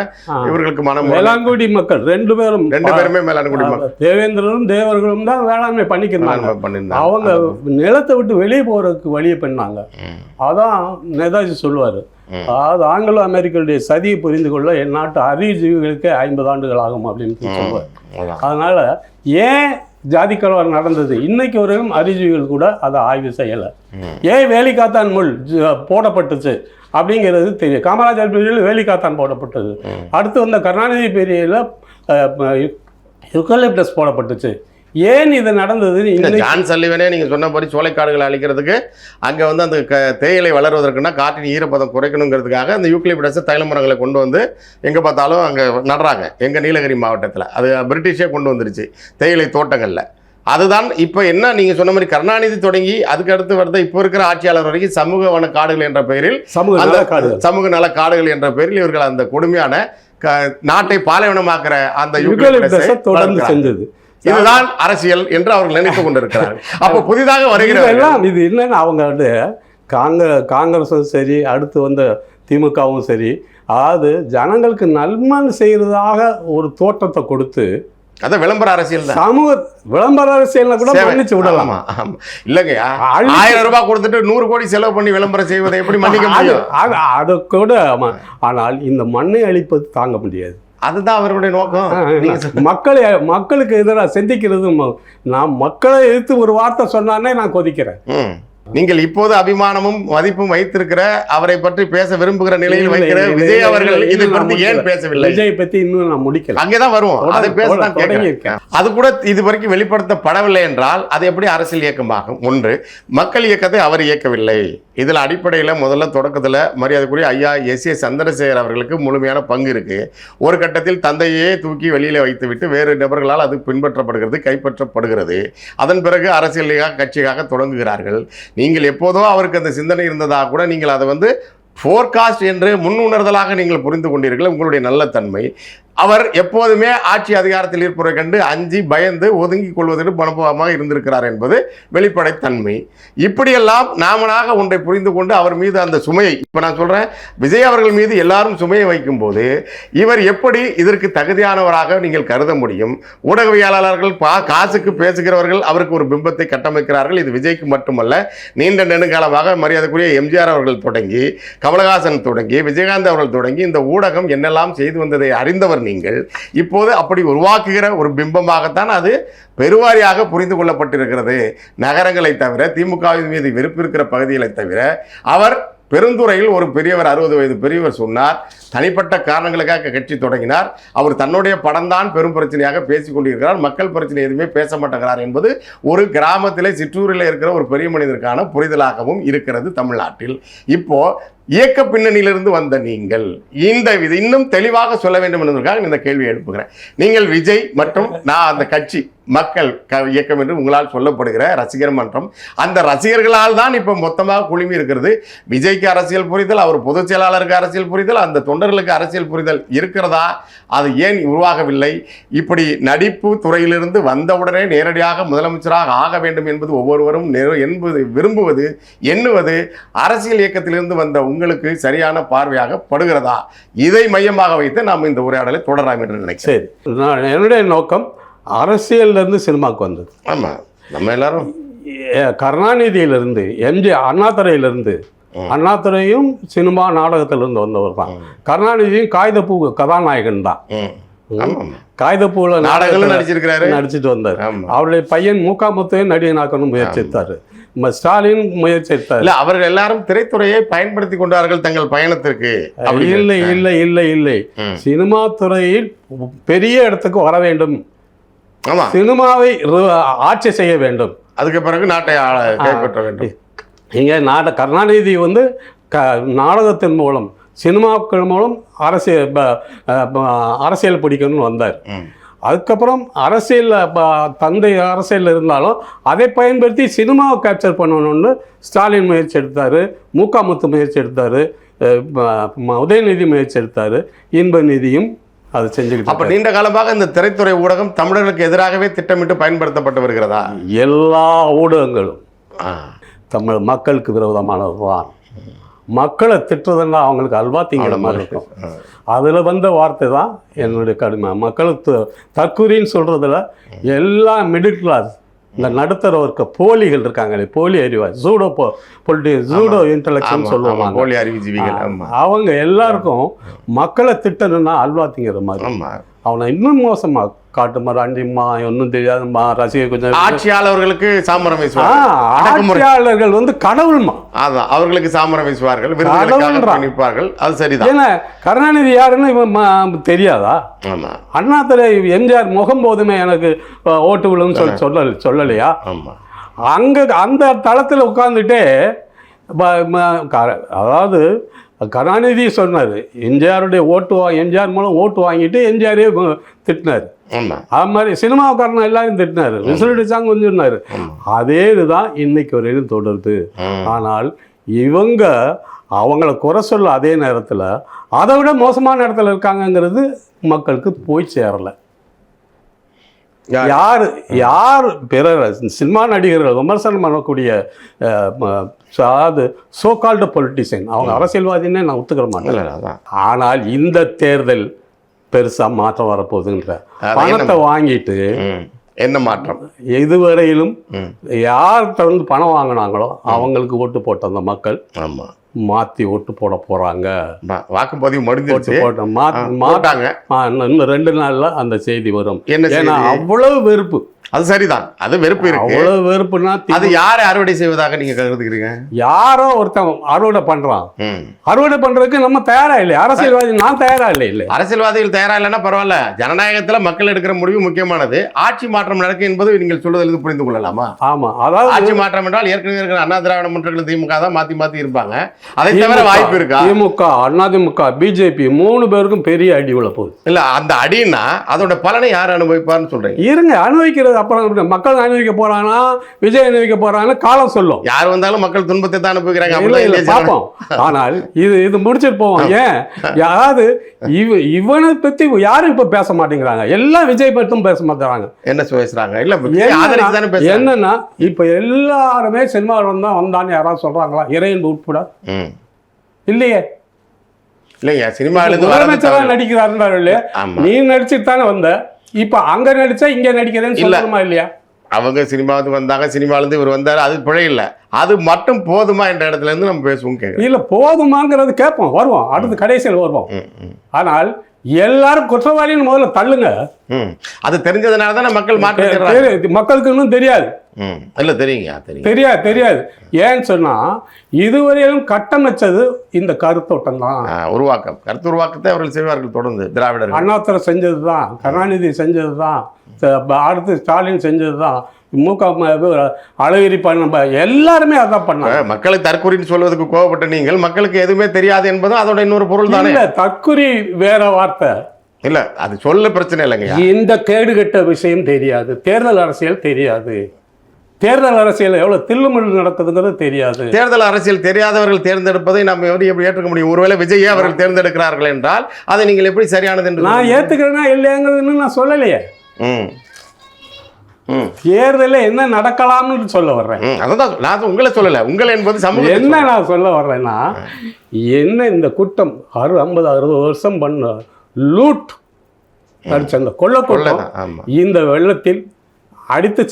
இவர்களுக்குமான வேளாண்குடி மக்கள் ரெண்டு பேருமே வேளாண்குடி மக்கள். தேவேந்திரனும் தேவர்களும் தான் வேளாண்மை பண்ணிக்கிறாங்க. அவங்க நிலத்தை விட்டு வெளியே போறதுக்கு வழியை பண்ணாங்க. அதான் நேதாஜி சொல்லுவாரு, அதாவது ஆங்கிலோ அமெரிக்கனுடைய சதியை புரிந்து கொள்ள என் நாட்டு அறிவுஜீவிகளுக்கு 50 ஆண்டுகள் ஆகும் அப்படின்னு சொல்லுவார். அதனால ஏன் ஜாதி கலவரம் நடந்தது இன்னைக்கு வரையும் அறிவுஜீவிகள் கூட அதை ஆய்வு செய்யலை. ஏன் வேலிக்காத்தான் முள் போடப்பட்டுச்சு அப்படிங்கிறது தெரியும். காமராஜர் பீரியடில் வேலிக்காத்தான் போடப்பட்டது. அடுத்து வந்த கருணாநிதி பீரியடில் யுக்கலிப்டஸ் போடப்பட்டுச்சு. ஏன் இது நடந்தது? ஜான் சல்லிவனே நீங்கள் சொன்னபடி சோலைக்காடுகளை அழிக்கிறதுக்கு அங்கே வந்து அந்த தேயிலை வளர்வதற்குன்னா காற்றின் ஈரப்பதம் குறைக்கணுங்கிறதுக்காக அந்த யூக்லிப்டஸ் தைல மரங்களை கொண்டு வந்து எங்கே பார்த்தாலும் அங்கே நடுறாங்க. எங்கள் நீலகிரி மாவட்டத்தில் அது பிரிட்டிஷே கொண்டு வந்துருச்சு தேயிலை தோட்டங்களில். அதுதான் இப்போ என்ன நீங்கள் சொன்ன மாதிரி கருணாநிதி தொடங்கி அதுக்கு அடுத்து வருது இப்போ இருக்கிற ஆட்சியாளர் வரைக்கும் சமூக வன காடுகள் என்ற பெயரில் சமூக நல காடுகள் என்ற பெயரில் இவர்கள் அந்த கொடுமையான நாட்டை பாலைவனமாக்குற அந்த யூக்லிப்டஸை தொடர்ந்து செஞ்சது. இதுதான் அரசியல் என்று அவர்கள் நினைத்துக் கொண்டிருக்கிறார்கள். அப்போ புதிதாக வருகிறவர்கள் இது என்னன்னு அவங்க வந்து காங்கிரஸும் சரி அடுத்து வந்த திமுகவும் சரி, அதாவது ஜனங்களுக்கு நன்மை செய்யறதாக ஒரு தோற்றத்தை கொடுத்து அதான் விளம்பர அரசியல் தான். சமூக விளம்பர அரசியல் கூட மன்னிச்சு விடலாமா? இல்லைங்க, 1000 ரூபாய் கொடுத்துட்டு 100 கோடி செலவு பண்ணி விளம்பரம் செய்வதை எப்படி மன்னிக்க முடியும்? அது கூட. ஆனால் இந்த மண்ணை அழிப்பது தாங்க முடியாது. அதுதான் அவர்களுடைய நோக்கம். மக்களுக்கு எதிராக சிந்திக்கிறது. நான் மக்களை எதிர்த்து ஒரு வார்த்தை சொன்னானே நான் கொதிக்கிறேன். நீங்கள் இப்போது அபிமானமும் மதிப்பும் வைத்திருக்கிற அவரை பற்றி பேச விரும்புகிற நிலையில் வைக்கிற விஜய் அவர்கள் இதை பற்றி ஏன் பேசவில்லை? விஜய் பற்றி இன்னும் நான் முடிக்கல, அங்கேதான் வருவோம். அதை பேசதான் கேட்கிறேன். அது கூட இது வரைக்கும் வெளிப்படுத்தப்படவில்லை என்றால் அது எப்படி அரசியல் இயக்கமாகும்? ஒன்று, மக்கள் இயக்கத்தை அவர் இயக்கவில்லை. இதில் அடிப்படையில் முதல்ல தொடக்கத்தில் மரியாதைக்குரிய ஐயா எஸ்.ஏ. சந்திரசேகர் அவர்களுக்கு முழுமையான பங்கு இருக்கு. ஒரு கட்டத்தில் தந்தையே தூக்கி வெளியில் வைத்துவிட்டு வேறு நபர்களால் அது பின்பற்றப்படுகிறது, கைப்பற்றப்படுகிறது. அதன் பிறகு அரசியல் கட்சியாக தொடங்குகிறார்கள். நீங்கள் எப்போதோ அவருக்கு அந்த சிந்தனை இருந்ததாக கூட நீங்கள் அதை வந்து ஃபோர்காஸ்ட் என்று முன்னுணர்தலாக நீங்கள் புரிந்து கொண்டீர்கள் உங்களுடைய நல்ல தன்மை. அவர் எப்போதுமே ஆட்சி அதிகாரத்தில் இருப்பதை கண்டு அஞ்சி பயந்து ஒதுங்கிக் கொள்வதற்கு மனோபாவமாக இருந்திருக்கிறார் என்பது வெளிப்படைத்தன்மை. இப்படியெல்லாம் நாமளாக ஒன்றை புரிந்து கொண்டு அவர் மீது அந்த சுமையை, இப்போ நான் சொல்கிறேன், விஜய் அவர்கள் மீது எல்லாரும் சுமையை வைக்கும்போது இவர் எப்படி இதற்கு தகுதியானவராக நீங்கள் கருத முடியும்? ஊடகவியலாளர்கள் காசுக்கு பேசுகிறவர்கள் அவருக்கு ஒரு பிம்பத்தை கட்டமைக்கிறார்கள். இது விஜய்க்கு மட்டுமல்ல, நீண்ட நெடுங்காலமாக மரியாதைக்குரிய எம்ஜிஆர் அவர்கள் தொடங்கி, கமலஹாசன் தொடங்கி, விஜயகாந்த் அவர்கள் தொடங்கி இந்த ஊடகம் என்னெல்லாம் செய்து வந்ததை அறிந்தவர் நீங்கள். இப்போது அப்படி உருவாக்குகிற ஒரு பிம்பமாகத்தான் அது பெருவாரியாக புரிந்து கொள்ளப்பட்டிருக்கிறது. நகரங்களை தவிர, திமுக மீது வெறுப்பு இருக்கிற பகுதிகளை தவிர, அவர் பெருந்துறையில் ஒரு பெரியவர் 60 வயது பெரியவர் சொன்னார், தனிப்பட்ட காரணங்களுக்காக கட்சி தொடங்கினார், அவர் தன்னுடைய படம் தான் பெரும் பிரச்சனையாக பேசிக் கொண்டிருக்கிறார், மக்கள் பிரச்சனை எதுவுமே பேச மாட்டேங்கிறார் என்பது ஒரு கிராமத்திலே சிற்றூரில் இருக்கிற ஒரு பெரிய மனிதருக்கான புரிதலாகவும் இருக்கிறது தமிழ்நாட்டில். இப்போ இயக்க பின்னணியிலிருந்து வந்த நீங்கள் இந்த இன்னும் தெளிவாக சொல்ல வேண்டும் என்பதற்காக இந்த கேள்வி எழுப்புகிறேன். நீங்கள் விஜய் மற்றும் நான் அந்த கட்சி மக்கள் இயக்கம் என்று உங்களால் சொல்லப்படுகிற ரசிகர் மன்றம், அந்த ரசிகர்களால் தான் இப்போ மொத்தமாக குழுமி இருக்கிறது. விஜய்க்கு அரசியல் புரிதல், அவர் பொதுச் செயலாளருக்கு அரசியல் புரிதல், அந்த தொண்டர்களுக்கு அரசியல் புரிதல் இருக்கிறதா? அது ஏன் உருவாகவில்லை? இப்படி நடிப்பு துறையிலிருந்து வந்தவுடனே நேரடியாக முதலமைச்சராக ஆக வேண்டும் என்பது ஒவ்வொருவரும் விரும்புவது, எண்ணுவது அரசியல் இயக்கத்திலிருந்து வந்த உங்களுக்கு சரியான பார்வையாக படுகிறதா? இதை மையமாக வைத்து நாம் இந்த உரையாடலை தொடரலாம் என்று நினைக்கிறேன். சரி, என்னுடைய நோக்கம் அரசியலிருந்து சினிமாவுக்கு வந்தது. ஆமாம், நம்ம எல்லாரும் கருணாநிதியிலிருந்து அண்ணாதுரையிலிருந்து, அண்ணாதுரையும் சினிமா நாடகத்திலிருந்து வந்தவர் தான். கருணாநிதியும் காகிதப்பூ கதாநாயகன் தான். காகிதப்பூவில் நாடகங்களும் நடிச்சிட்டு வந்தார். அவருடைய பையன் முத்துவையும் நடிகனாக்கணும் முயற்சித்தார். ஸ்டாலின் முயற்சித்தார். இல்ல, அவர்கள் எல்லாரும் திரைத்துறையை பயன்படுத்தி கொண்டார்கள் தங்கள் பயணத்திற்கு. இல்லை இல்லை இல்லை இல்லை, சினிமா துறையில் பெரிய இடத்துக்கு வர வேண்டும், சினிமாவை ஆட்சி செய்ய வேண்டும், அதுக்கு பிறகு நாட்டை கைப்பற்ற வேண்டும். இங்கே கருணாநிதி வந்து நாடகத்தின் மூலம், சினிமாக்கள் மூலம் அரசியல் பிடிக்கணும்னு வந்தார். அதுக்கப்புறம் அரசியலில் தந்தை அரசியலில் இருந்தாலும் அதை பயன்படுத்தி சினிமாவை கேப்சர் பண்ணணும்னு ஸ்டாலின் முயற்சி எடுத்தார், முத்து முயற்சி எடுத்தார், உதயநிதி முயற்சி எடுத்தார், இன்பநிதியும் அது செஞ்சுக்கிட்டு. அப்போ நீண்ட காலமாக இந்த திரைத்துறை ஊடகம் தமிழர்களுக்கு எதிராகவே திட்டமிட்டு பயன்படுத்தப்பட்டு வருகிறதா? எல்லா ஊடகங்களும் தமிழ் மக்களுக்கு விரோதமானது தான். மக்களை திட்டுறதுன்னா அவங்களுக்கு அல்வா திங்கிற மாதிரி இருக்கும். அதில் வந்த வார்த்தை தான் என்னுடைய கடுமை. மக்களுக்கு தற்கூரின்னு சொல்கிறதுல எல்லா மிடில் கிளாஸ், இந்த நடுத்தர இருக்க போலிகள் இருக்காங்களே, போலி அறிவாளி, ஜூடோ இன்டலெக்சுவல் சொல்லுவாங்க, போலி அறிவுஜீவிகள், அவங்க எல்லாருக்கும் மக்களை திட்டணும்னா அல்வா திங்கிற மாதிரி. அவனை இன்னும் மோசமாக காட்டு மாதிரி அண்டிம்மா ஒன்றும் தெரியாதுமா ரசிகர் கொஞ்சம். ஆட்சியாளர்களுக்கு சாமரம் வீசுவாங்க. ஆட்சியாளர்கள் வந்து கடவுள்மா, அதான் அவர்களுக்கு சாமரம் வீசுவார்கள், நிற்பார்கள். அது சரிதான். ஏன்னா கருணாநிதி யாருன்னு இவன் தெரியாதா? அண்ணாதுரை எம்ஜிஆர் முகம் போதுமே எனக்கு ஓட்டு விழுன்னு சொல்லலையா? அங்க அந்த தளத்தில் உட்கார்ந்துட்டே, அதாவது கருணாநிதி சொன்னார், எம்ஜிஆருடைய எம்ஜிஆர் மூலம் ஓட்டு வாங்கிட்டு எம்ஜிஆரே திட்டினார். அது மாதிரி சினிமாக்காரன் எல்லாரும் திட்டினார், விசிலடிச்சாங்க கொஞ்சம்னாரு. அதே இதுதான் இன்னைக்கு வரையிலும் தொடருது. ஆனால் இவங்க அவங்கள குறை சொல்ல அதே நேரத்தில் அதை விட மோசமான இடத்துல இருக்காங்கங்கிறது மக்களுக்கு போய் சேரலை. யார் பிறர் சினிமா நடிகர்கள் விமர்சனம் பண்ணக்கூடிய சோகால்டு பொலிட்டிஷியன், அவங்க அரசியல்வாதின்னே நான் ஒத்துக்கிற மாட்டேன். ஆனால் இந்த தேர்தல் பெருசா மாற்றம் வரப்போகுதுன்ற பணத்தை வாங்கிட்டு என்ன மாற்றம்? இதுவரையிலும் யார்கிட்ட வந்து பணம் வாங்கினாங்களோ அவங்களுக்கு ஓட்டு போட்ட அந்த மக்கள் மாத்தி ஓட்டு போட போறாங்க. வாக்குப்பதிவு முடிஞ்சிருச்சு, மாட்டாங்க. இன்னும் 2 நாள்ல அந்த செய்தி வரும். ஏன்னா அவ்வளவு வெறுப்பு. அது சரிதான், அது வெறுப்பு இருக்கு. அவ்வளவு வெறுப்புனா அது யாரை அறுவடை செய்வதாக நீங்க கருதுகிறீங்க? யாரோ ஒருத்தன் அறுவடை பண்றான். அறுவடை பண்றதுக்கு நம்ம தயாரா இல்லை. அரசியல்வாதி நான் தயாரா இல்லை. அரசியல்வாதிகள் தயாரா இல்லைன்னா பரவாயில்ல, ஜனநாயகத்துல மக்கள் எடுக்கிற முடிவு முக்கியமானது. ஆட்சி மாற்றம் நடக்கும் என்பது நீங்கள் சொல்வதிலிருந்து புரிந்து கொள்ளலாமா? ஆமா, அதாவது ஆட்சி மாற்றம் என்றால் ஏற்கனவே இருக்கிற அண்ணா திராவிட முன்னேற்ற திமுக தான் மாத்தி இருப்பாங்க. அதை தவிர வாய்ப்பு இருக்கா? திமுக, அதிமுக, பிஜேபி 3 பேருக்கும் பெரிய அடி உள்ள போகுது. இல்ல, அந்த அடின்னா அதோட பலனை யார் அனுபவிப்பார்னு சொல்றீங்க? இருங்க, அனுபவிக்கிறது அப்புறம் மக்கள் அனுபவிக்க போறானா விஜய் அனுபவிக்க போறான்னு காலம் சொல்லும். யார் வந்தாலும் மக்கள் துன்பத்தை தான் அனுப்புகிறாங்க. இல்ல பார்ப்போம். ஆனால் இது முடிச்சுட்டு போவோம். ஏன் யாராவது இவனை பத்தி யாரும் இப்ப பேச மாட்டேங்கிறாங்க. எல்லாம் விஜய் பற்றும் பேச மாட்டாங்க. என்ன பேசுறாங்க? இல்ல என்னன்னா இப்ப எல்லாருமே சினிமாவில் தான் வந்தான்னு யாராவது சொல்றாங்களா? இறையன் உட்பட இல்லையே. இல்லையா சினிமாவிலிருந்து முதலமைச்சர் நடிக்கிறாரு இல்லையா? நீ நடிச்சுட்டு தானே வந்த. இப்ப அங்க நடிச்சா இங்க நடிக்கிறேன்னு சொல்லணுமா இல்லையா? அவங்க சினிமாவுக்கு வந்தாங்க, சினிமாவிலேருந்து இவர் வந்தார், அது பிழை இல்லை. அது மட்டும் போதுமா என்ற இடத்துல இருந்து நம்ம பேசுவோம். கேட்க இல்ல போதுமாங்கிறது கேட்போம், வருவோம், அடுத்து கடைசியில் வருவோம். ஆனால் எல்லாரும் குற்றவாளின்னு முதல்ல தள்ளுங்க. அது தெரிஞ்சதுனால தான் மக்கள் மாற்றம். மக்களுக்கு இன்னும் தெரியாது. இல்ல தெரியுங்க, தெரியாது. ஏன்னு சொன்னா இதுவரையிலும் கட்டமைச்சது இந்த கருத்தோட்டம் தான். கருத்து உருவாக்கத்தை அவர்கள் செய்வார்கள் தொடர்ந்து. திராவிடர் அண்ணாதுரை செஞ்சது தான், கருணாநிதி செஞ்சது தான், அடுத்து ஸ்டாலின் செஞ்சது தான், அழகிரி பண்ண எல்லாருமே அதான் பண்ணாங்க. மக்களை தற்குறின்னு சொல்வதற்கு கோவப்பட்ட நீங்கள் மக்களுக்கு எதுவுமே தெரியாது என்பதும் அதோட இன்னொரு பொருள் தானே. தற்குறி வேற வார்த்தை இல்ல, அது சொல்ல பிரச்சனை இல்லைங்க. இந்த கேடுகட்ட விஷயம் தெரியாது, தேர்தல் அரசியல் தெரியாது, தேர்தல் அரசியல் எவ்வளவு தில்லுமுள்ளு நடக்குதுங்கிறது தெரியாது. தேர்தல் அரசியல் தெரியாதவர்கள் தேர்ந்தெடுப்பதை நம்ம எப்படி ஏற்றுக்க முடியும்? ஒருவேளை விஜயை அவர்கள் தேர்ந்தெடுக்கிறார்கள் என்றால் அதை நீங்கள் எப்படி சரியானது என்று நான் ஏத்துக்கிறேன்னா இல்லையாங்கிறதுன்னு நான் சொல்லலையே. தேர்தலில் என்ன நடக்கலாம்னு சொல்ல வர்றேன். அதான் நான் உங்களை சொல்லலை, உங்களை என்பது சமூகம். என்ன நான் சொல்ல வர்றேன்னா, என்ன இந்த கூட்டம் 50-60 வருஷம் பண்ண லூட் அடிச்ச அந்த கொள்ளக்கூட்டம் இந்த வெள்ளத்தில் அடித்து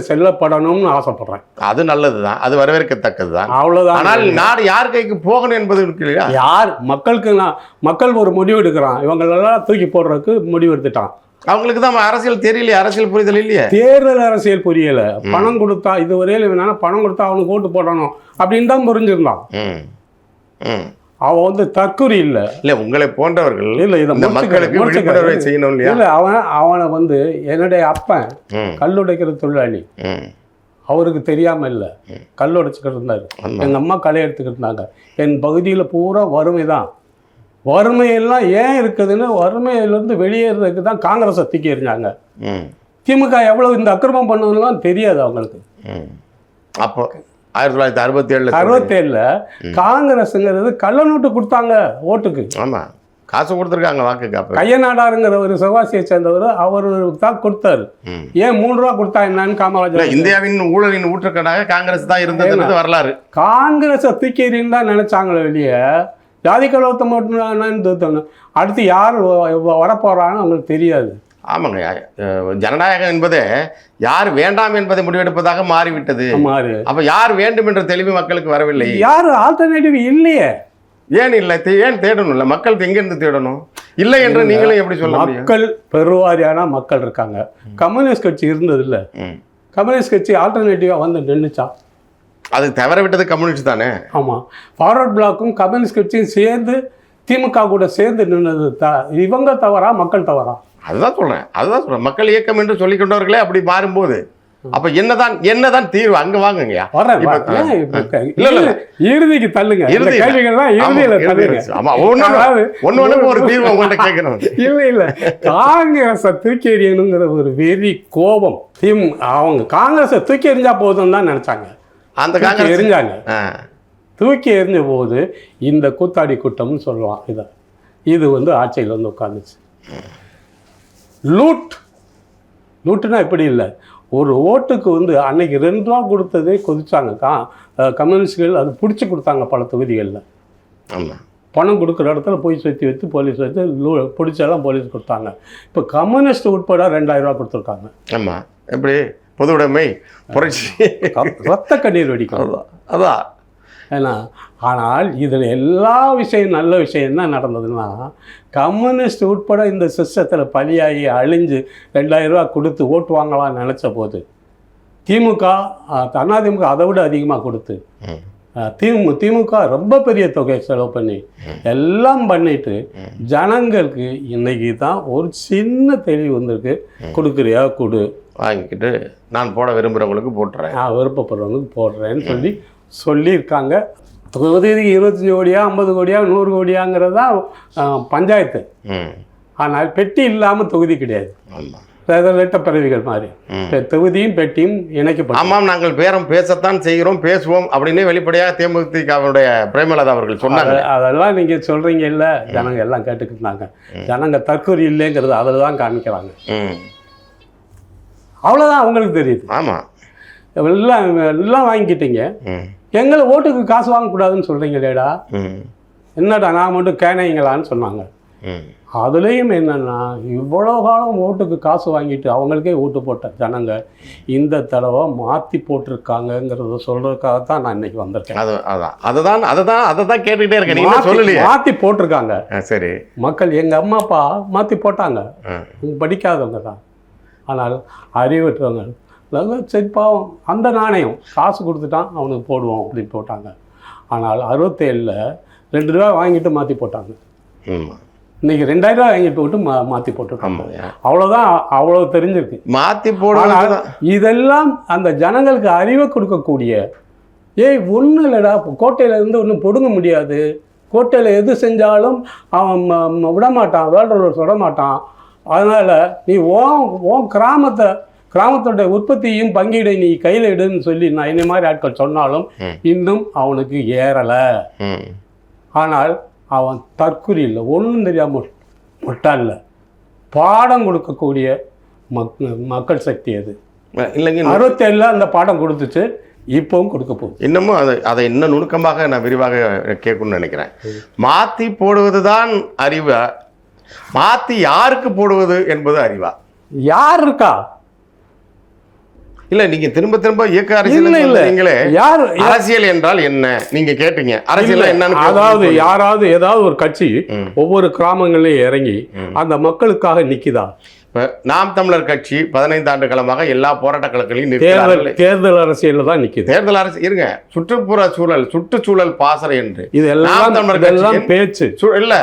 செல்லப்படணும்னு ஆசைப்படுறேன். அது நல்லதுதான், அது வரவேற்கத்தக்கது தான். அவ்வளவுதான். ஆனால் நாடு யார் கைக்கு போகணும் என்பது இருக்கு இல்லையா? யார் மக்கள் ஒரு முடிவு எடுக்கிறான், இவங்களெல்லாம் தூக்கி போடுறதுக்கு முடிவு எடுத்துட்டான். அவங்களுக்கு தான் அரசியல் தெரியலையே, அரசியல் புரிதல் இல்லையே. தேர்தல் அரசியல் புரியல. பணம் கொடுத்தா இதுவரையில வேணா பணம் கொடுத்தா அவனுக்கு ஓட்டு போடணும் அப்படின்னு தான் புரிஞ்சிருந்தான். அவன் தற்குறி இல்ல. உங்களை போன்றவர்கள் இல்ல இதை மக்களுக்கு விழிப்புணர்வை செய்யணும் இல்லையா? இல்ல அவனை என்னுடைய அப்பன் கல்லுடைக்கிற தொழிலாளி, அவருக்கு தெரியாம இல்ல கல்லுடைச்சுக்கிட்டு இருந்தாரு. எங்க அம்மா களை எடுத்துக்கிட்டு இருந்தாங்க. என் பகுதியில பூரா வறுமைதான். வறுமையெல்லாம் ஏன் இருக்குதுன்னு வறுமையிலிருந்து வெளியேறதுக்கு தான் காங்கிரஸை தூக்கி எறிஞ்சாங்க. திமுக எவ்வளவு இந்த அக்கிரமம் பண்ணதுலாம் தெரியாது அவங்களுக்கு. அப்போ 1967 காங்கிரஸ்ங்கிறது கள்ள நோட்டு கொடுத்தாங்க ஓட்டுக்கு. ஆமா, காசு கொடுத்துருக்காங்க வாக்கு. கையநாடாருங்கிற ஒரு சிவகாசியை சேர்ந்தவர் அவரு தான் கொடுத்தாரு. ஏன் 3 ரூபா கொடுத்தா என்னன்னு காமராஜர். இந்தியாவின் ஊழலின் ஊற்றுக்கடாக காங்கிரஸ் தான் இருந்தது வரலாறு. காங்கிரஸை தூக்கி எறின்னு தான் நினைச்சாங்களே வெளியே. ஜாதி கலவரத்தை மட்டும் அடுத்து யார் வரப்போறான்னு அவங்களுக்கு தெரியாது. ஆமாங்க, ஜனநாயகம் என்பது யார் வேண்டாம் என்பதை முடிவெடுப்பதாக மாறிவிட்டது. அப்ப யார் வேண்டும் என்ற தெளிவு மக்களுக்கு வரவில்லை. யார் ஆல்டர்னேட்டிவ் இல்லையே. ஏன் இல்லை? ஏன் தேடணும்? இல்லை, மக்கள் எங்கிருந்து தேடணும்? இல்லை என்று நீங்களும் எப்படி சொல்ல முடியும்? மக்கள் பெருவாரியான மக்கள் இருக்காங்க. கம்யூனிஸ்ட் கட்சி இருந்தது இல்லை. கம்யூனிஸ்ட் கட்சி ஆல்டர்னேட்டிவா வந்து நின்றுச்சா? அது தவற விட்டது கம்யூனிஸ்ட் தானே. ஆமாம், ஃபார்வர்ட் பிளாக்கும் கம்யூனிஸ்ட் கட்சியும் சேர்ந்து திமுக கூட சேர்ந்து நின்றது இவங்க தவறா மக்கள் தவறா? அதுதான் சொல்கிறேன். மக்கள் இயக்கம் என்று சொல்லிக் கொண்டவர்களே அப்படி மாறும்போது அப்போ என்னதான் தீர்வு? அங்கே வாங்குங்கய்யா. இறுதிக்கு தள்ளுங்க. ஒரு தீர்வு உங்கள்கிட்ட கேட்கணும். இல்லை காங்கிரஸை தூக்கி எறியணுங்கிற ஒரு வெறி கோபம். அவங்க காங்கிரஸை தூக்கி எறிஞ்சா போதும் தான் நினைச்சாங்க. அந்த காங்கிரஸ் எரிஞ்சாங்க. தூக்கி எறிஞ்ச போது இந்த கூத்தாடி கூட்டம்னு சொல்லுவான். இது ஆட்சியில் உட்காந்துச்சு. லூட்டுனா இப்படி இல்லை. ஒரு ஓட்டுக்கு அன்னைக்கு 2 ரூபா கொடுத்ததே கொதிச்சாங்க கம்யூனிஸ்டுகள். அது பிடிச்சி கொடுத்தாங்க பல தொகுதிகளில். பணம் கொடுக்குற இடத்துல போய் சுற்றி வச்சு போலீஸ் வச்சு பிடிச்செல்லாம் போலீஸ் கொடுத்தாங்க. இப்போ கம்யூனிஸ்ட் உட்பட 2000 ரூபா கொடுத்துருக்காங்க. ஆமாம், எப்படி பொது உடைமை புரட்சி ரத்த கண்ணீர் வெடிக்கும். அதான் ஏன்னா ஆனால் இதில் எல்லா விஷயம் நல்ல விஷயம் என்ன நடந்ததுன்னா, கம்யூனிஸ்ட் உட்பட இந்த சிஸ்டத்தில் பலியாகி அழிஞ்சு 2000 ரூபா கொடுத்து ஓட்டு வாங்கலாம்னு நினச்ச போது திமுக அதிமுக அதை விட அதிகமாக கொடுத்து திமுக ரொம்ப பெரிய தொகை செலவு பண்ணி எல்லாம் பண்ணிட்டு ஜனங்களுக்கு இன்னைக்கு தான் ஒரு சின்ன தெளிவு வந்திருக்கு. கொடுக்குறியா கொடு, வாங்கிக்கிட்டு நான் போட விரும்புகிறவங்களுக்கு போட்டுறேன், விருப்பப்படுறவங்களுக்கு போடுறேன்னு சொல்லியிருக்காங்க. தொகுதிக்கு 25 கோடியா 50 கோடியா 100 கோடியாங்கிறது தான் பஞ்சாயத்து. ஆனால் பெட்டி இல்லாமல் தொகுதி கிடையாது. ரெட்ட பிறவிகள் மாதிரி தொகுதியும் பெட்டியும் இணைக்கப்படும். ஆமாம், நாங்கள் பேரம் பேசத்தான் செய்கிறோம், பேசுவோம் அப்படின்னு வெளிப்படையாக தேமுதிகவுடைய பிரேமலதா அவர்கள் சொன்னாங்க. அதெல்லாம் நீங்க சொல்றீங்க இல்ல, ஜனங்க எல்லாம் கேட்டுக்கிட்டு இருந்தாங்க. ஜனங்க தற்கொலை இல்லைங்கிறது அதில் தான் காமிக்கிறாங்க. அவ்வளோதான் அவங்களுக்கு தெரியுது. ஆமா, எல்லாம் எல்லாம் வாங்கிக்கிட்டீங்க, எங்களை ஓட்டுக்கு காசு வாங்கக்கூடாதுன்னு சொல்றீங்களேடா, என்னடா நான் மட்டும் கேனைங்களான்னு சொன்னாங்க. அதுலேயும் என்னன்னா, இவ்வளோ காலம் ஓட்டுக்கு காசு வாங்கிட்டு அவங்களுக்கே ஓட்டு போட்ட ஜனங்க இந்த தடவை மாற்றி போட்டிருக்காங்கங்கிறத சொல்றதுக்காக தான் நான் இன்னைக்கு வந்திருக்கேன். அதை தான் கேட்டுக்கிட்டே இருக்கேன். நீங்க சொல்லலையே, மாற்றி போட்டிருக்காங்க. சரி, மக்கள் எங்கள் அம்மா அப்பா மாற்றி போட்டாங்க, படிக்காதவங்க தான். ஆனால் அறிவற்றவங்க சரி பாவம், அந்த நாணயம் காசு கொடுத்துட்டான் அவனுக்கு போடுவோம் அப்படின்னு போட்டாங்க. ஆனால் 67ல் 2 ரூபா வாங்கிட்டு மாற்றி போட்டாங்க. இன்னைக்கு 2000 ரூபா வாங்கிட்டு போட்டு மாற்றி போட்டுருக்காங்க. அவ்வளோதான், அவ்வளோ தெரிஞ்சிருக்கு மாற்றி போடுவாங்க. இதெல்லாம் அந்த ஜனங்களுக்கு அறிவை கொடுக்கக்கூடிய, ஒன்றும் இல்லைடா, கோட்டையில் இருந்து ஒன்றும் பொடுங்க முடியாது, கோட்டையில் எது செஞ்சாலும் அவன் விடமாட்டான், வேல்டர் விடமாட்டான். அதனால் நீ ஓன் கிராமத்தோட உற்பத்தியும் பங்கீடை நீ கையில் எடுன்னு சொல்லி நான் இந்த மாதிரி ஆட்கள் சொன்னாலும் இன்னும் அவனுக்கு ஏறலை. ஆனால் அவன் தற்குறி இல்லை, ஒன்றும் தெரியாமல் முட்டாள், பாடம் கொடுக்கக்கூடிய மக்கள் சக்தி அது. இல்லைங்க, 67ல் அந்த பாடம் கொடுத்துச்சு, இப்பவும் கொடுக்க போகுது. இன்னமும் அதை இன்னும் நுணுக்கமாக நான் விரிவாக கேட்கணும்னு நினைக்கிறேன். மாற்றி போடுவது தான் அறிவா, மாற்றி யாருக்கு போடுவது என்பது அறிவா? யார் இருக்கா? இல்ல, நீங்க திரும்ப திரும்ப இயக்க அரசியல், அரசியல் என்றால் என்ன நீங்க கேட்டீங்க, அரசியல் என்னன்னு. அதாவது யாராவது ஏதாவது ஒரு கட்சி ஒவ்வொரு கிராமங்களையும் இறங்கி அந்த மக்களுக்காக நிக்குதா? நாம் தமிழர் கட்சி 15 ஆண்டு காலமாக எல்லா போராட்ட களங்களையும் தேர்தல் அரசியல் தான் நிக்குது. தேர்தல் அரசியல் இருங்க, சுற்றுப்புற சூழல், சுற்றுச்சூழல் பாசறை என்று இதெல்லாம் பேச்சு இல்ல.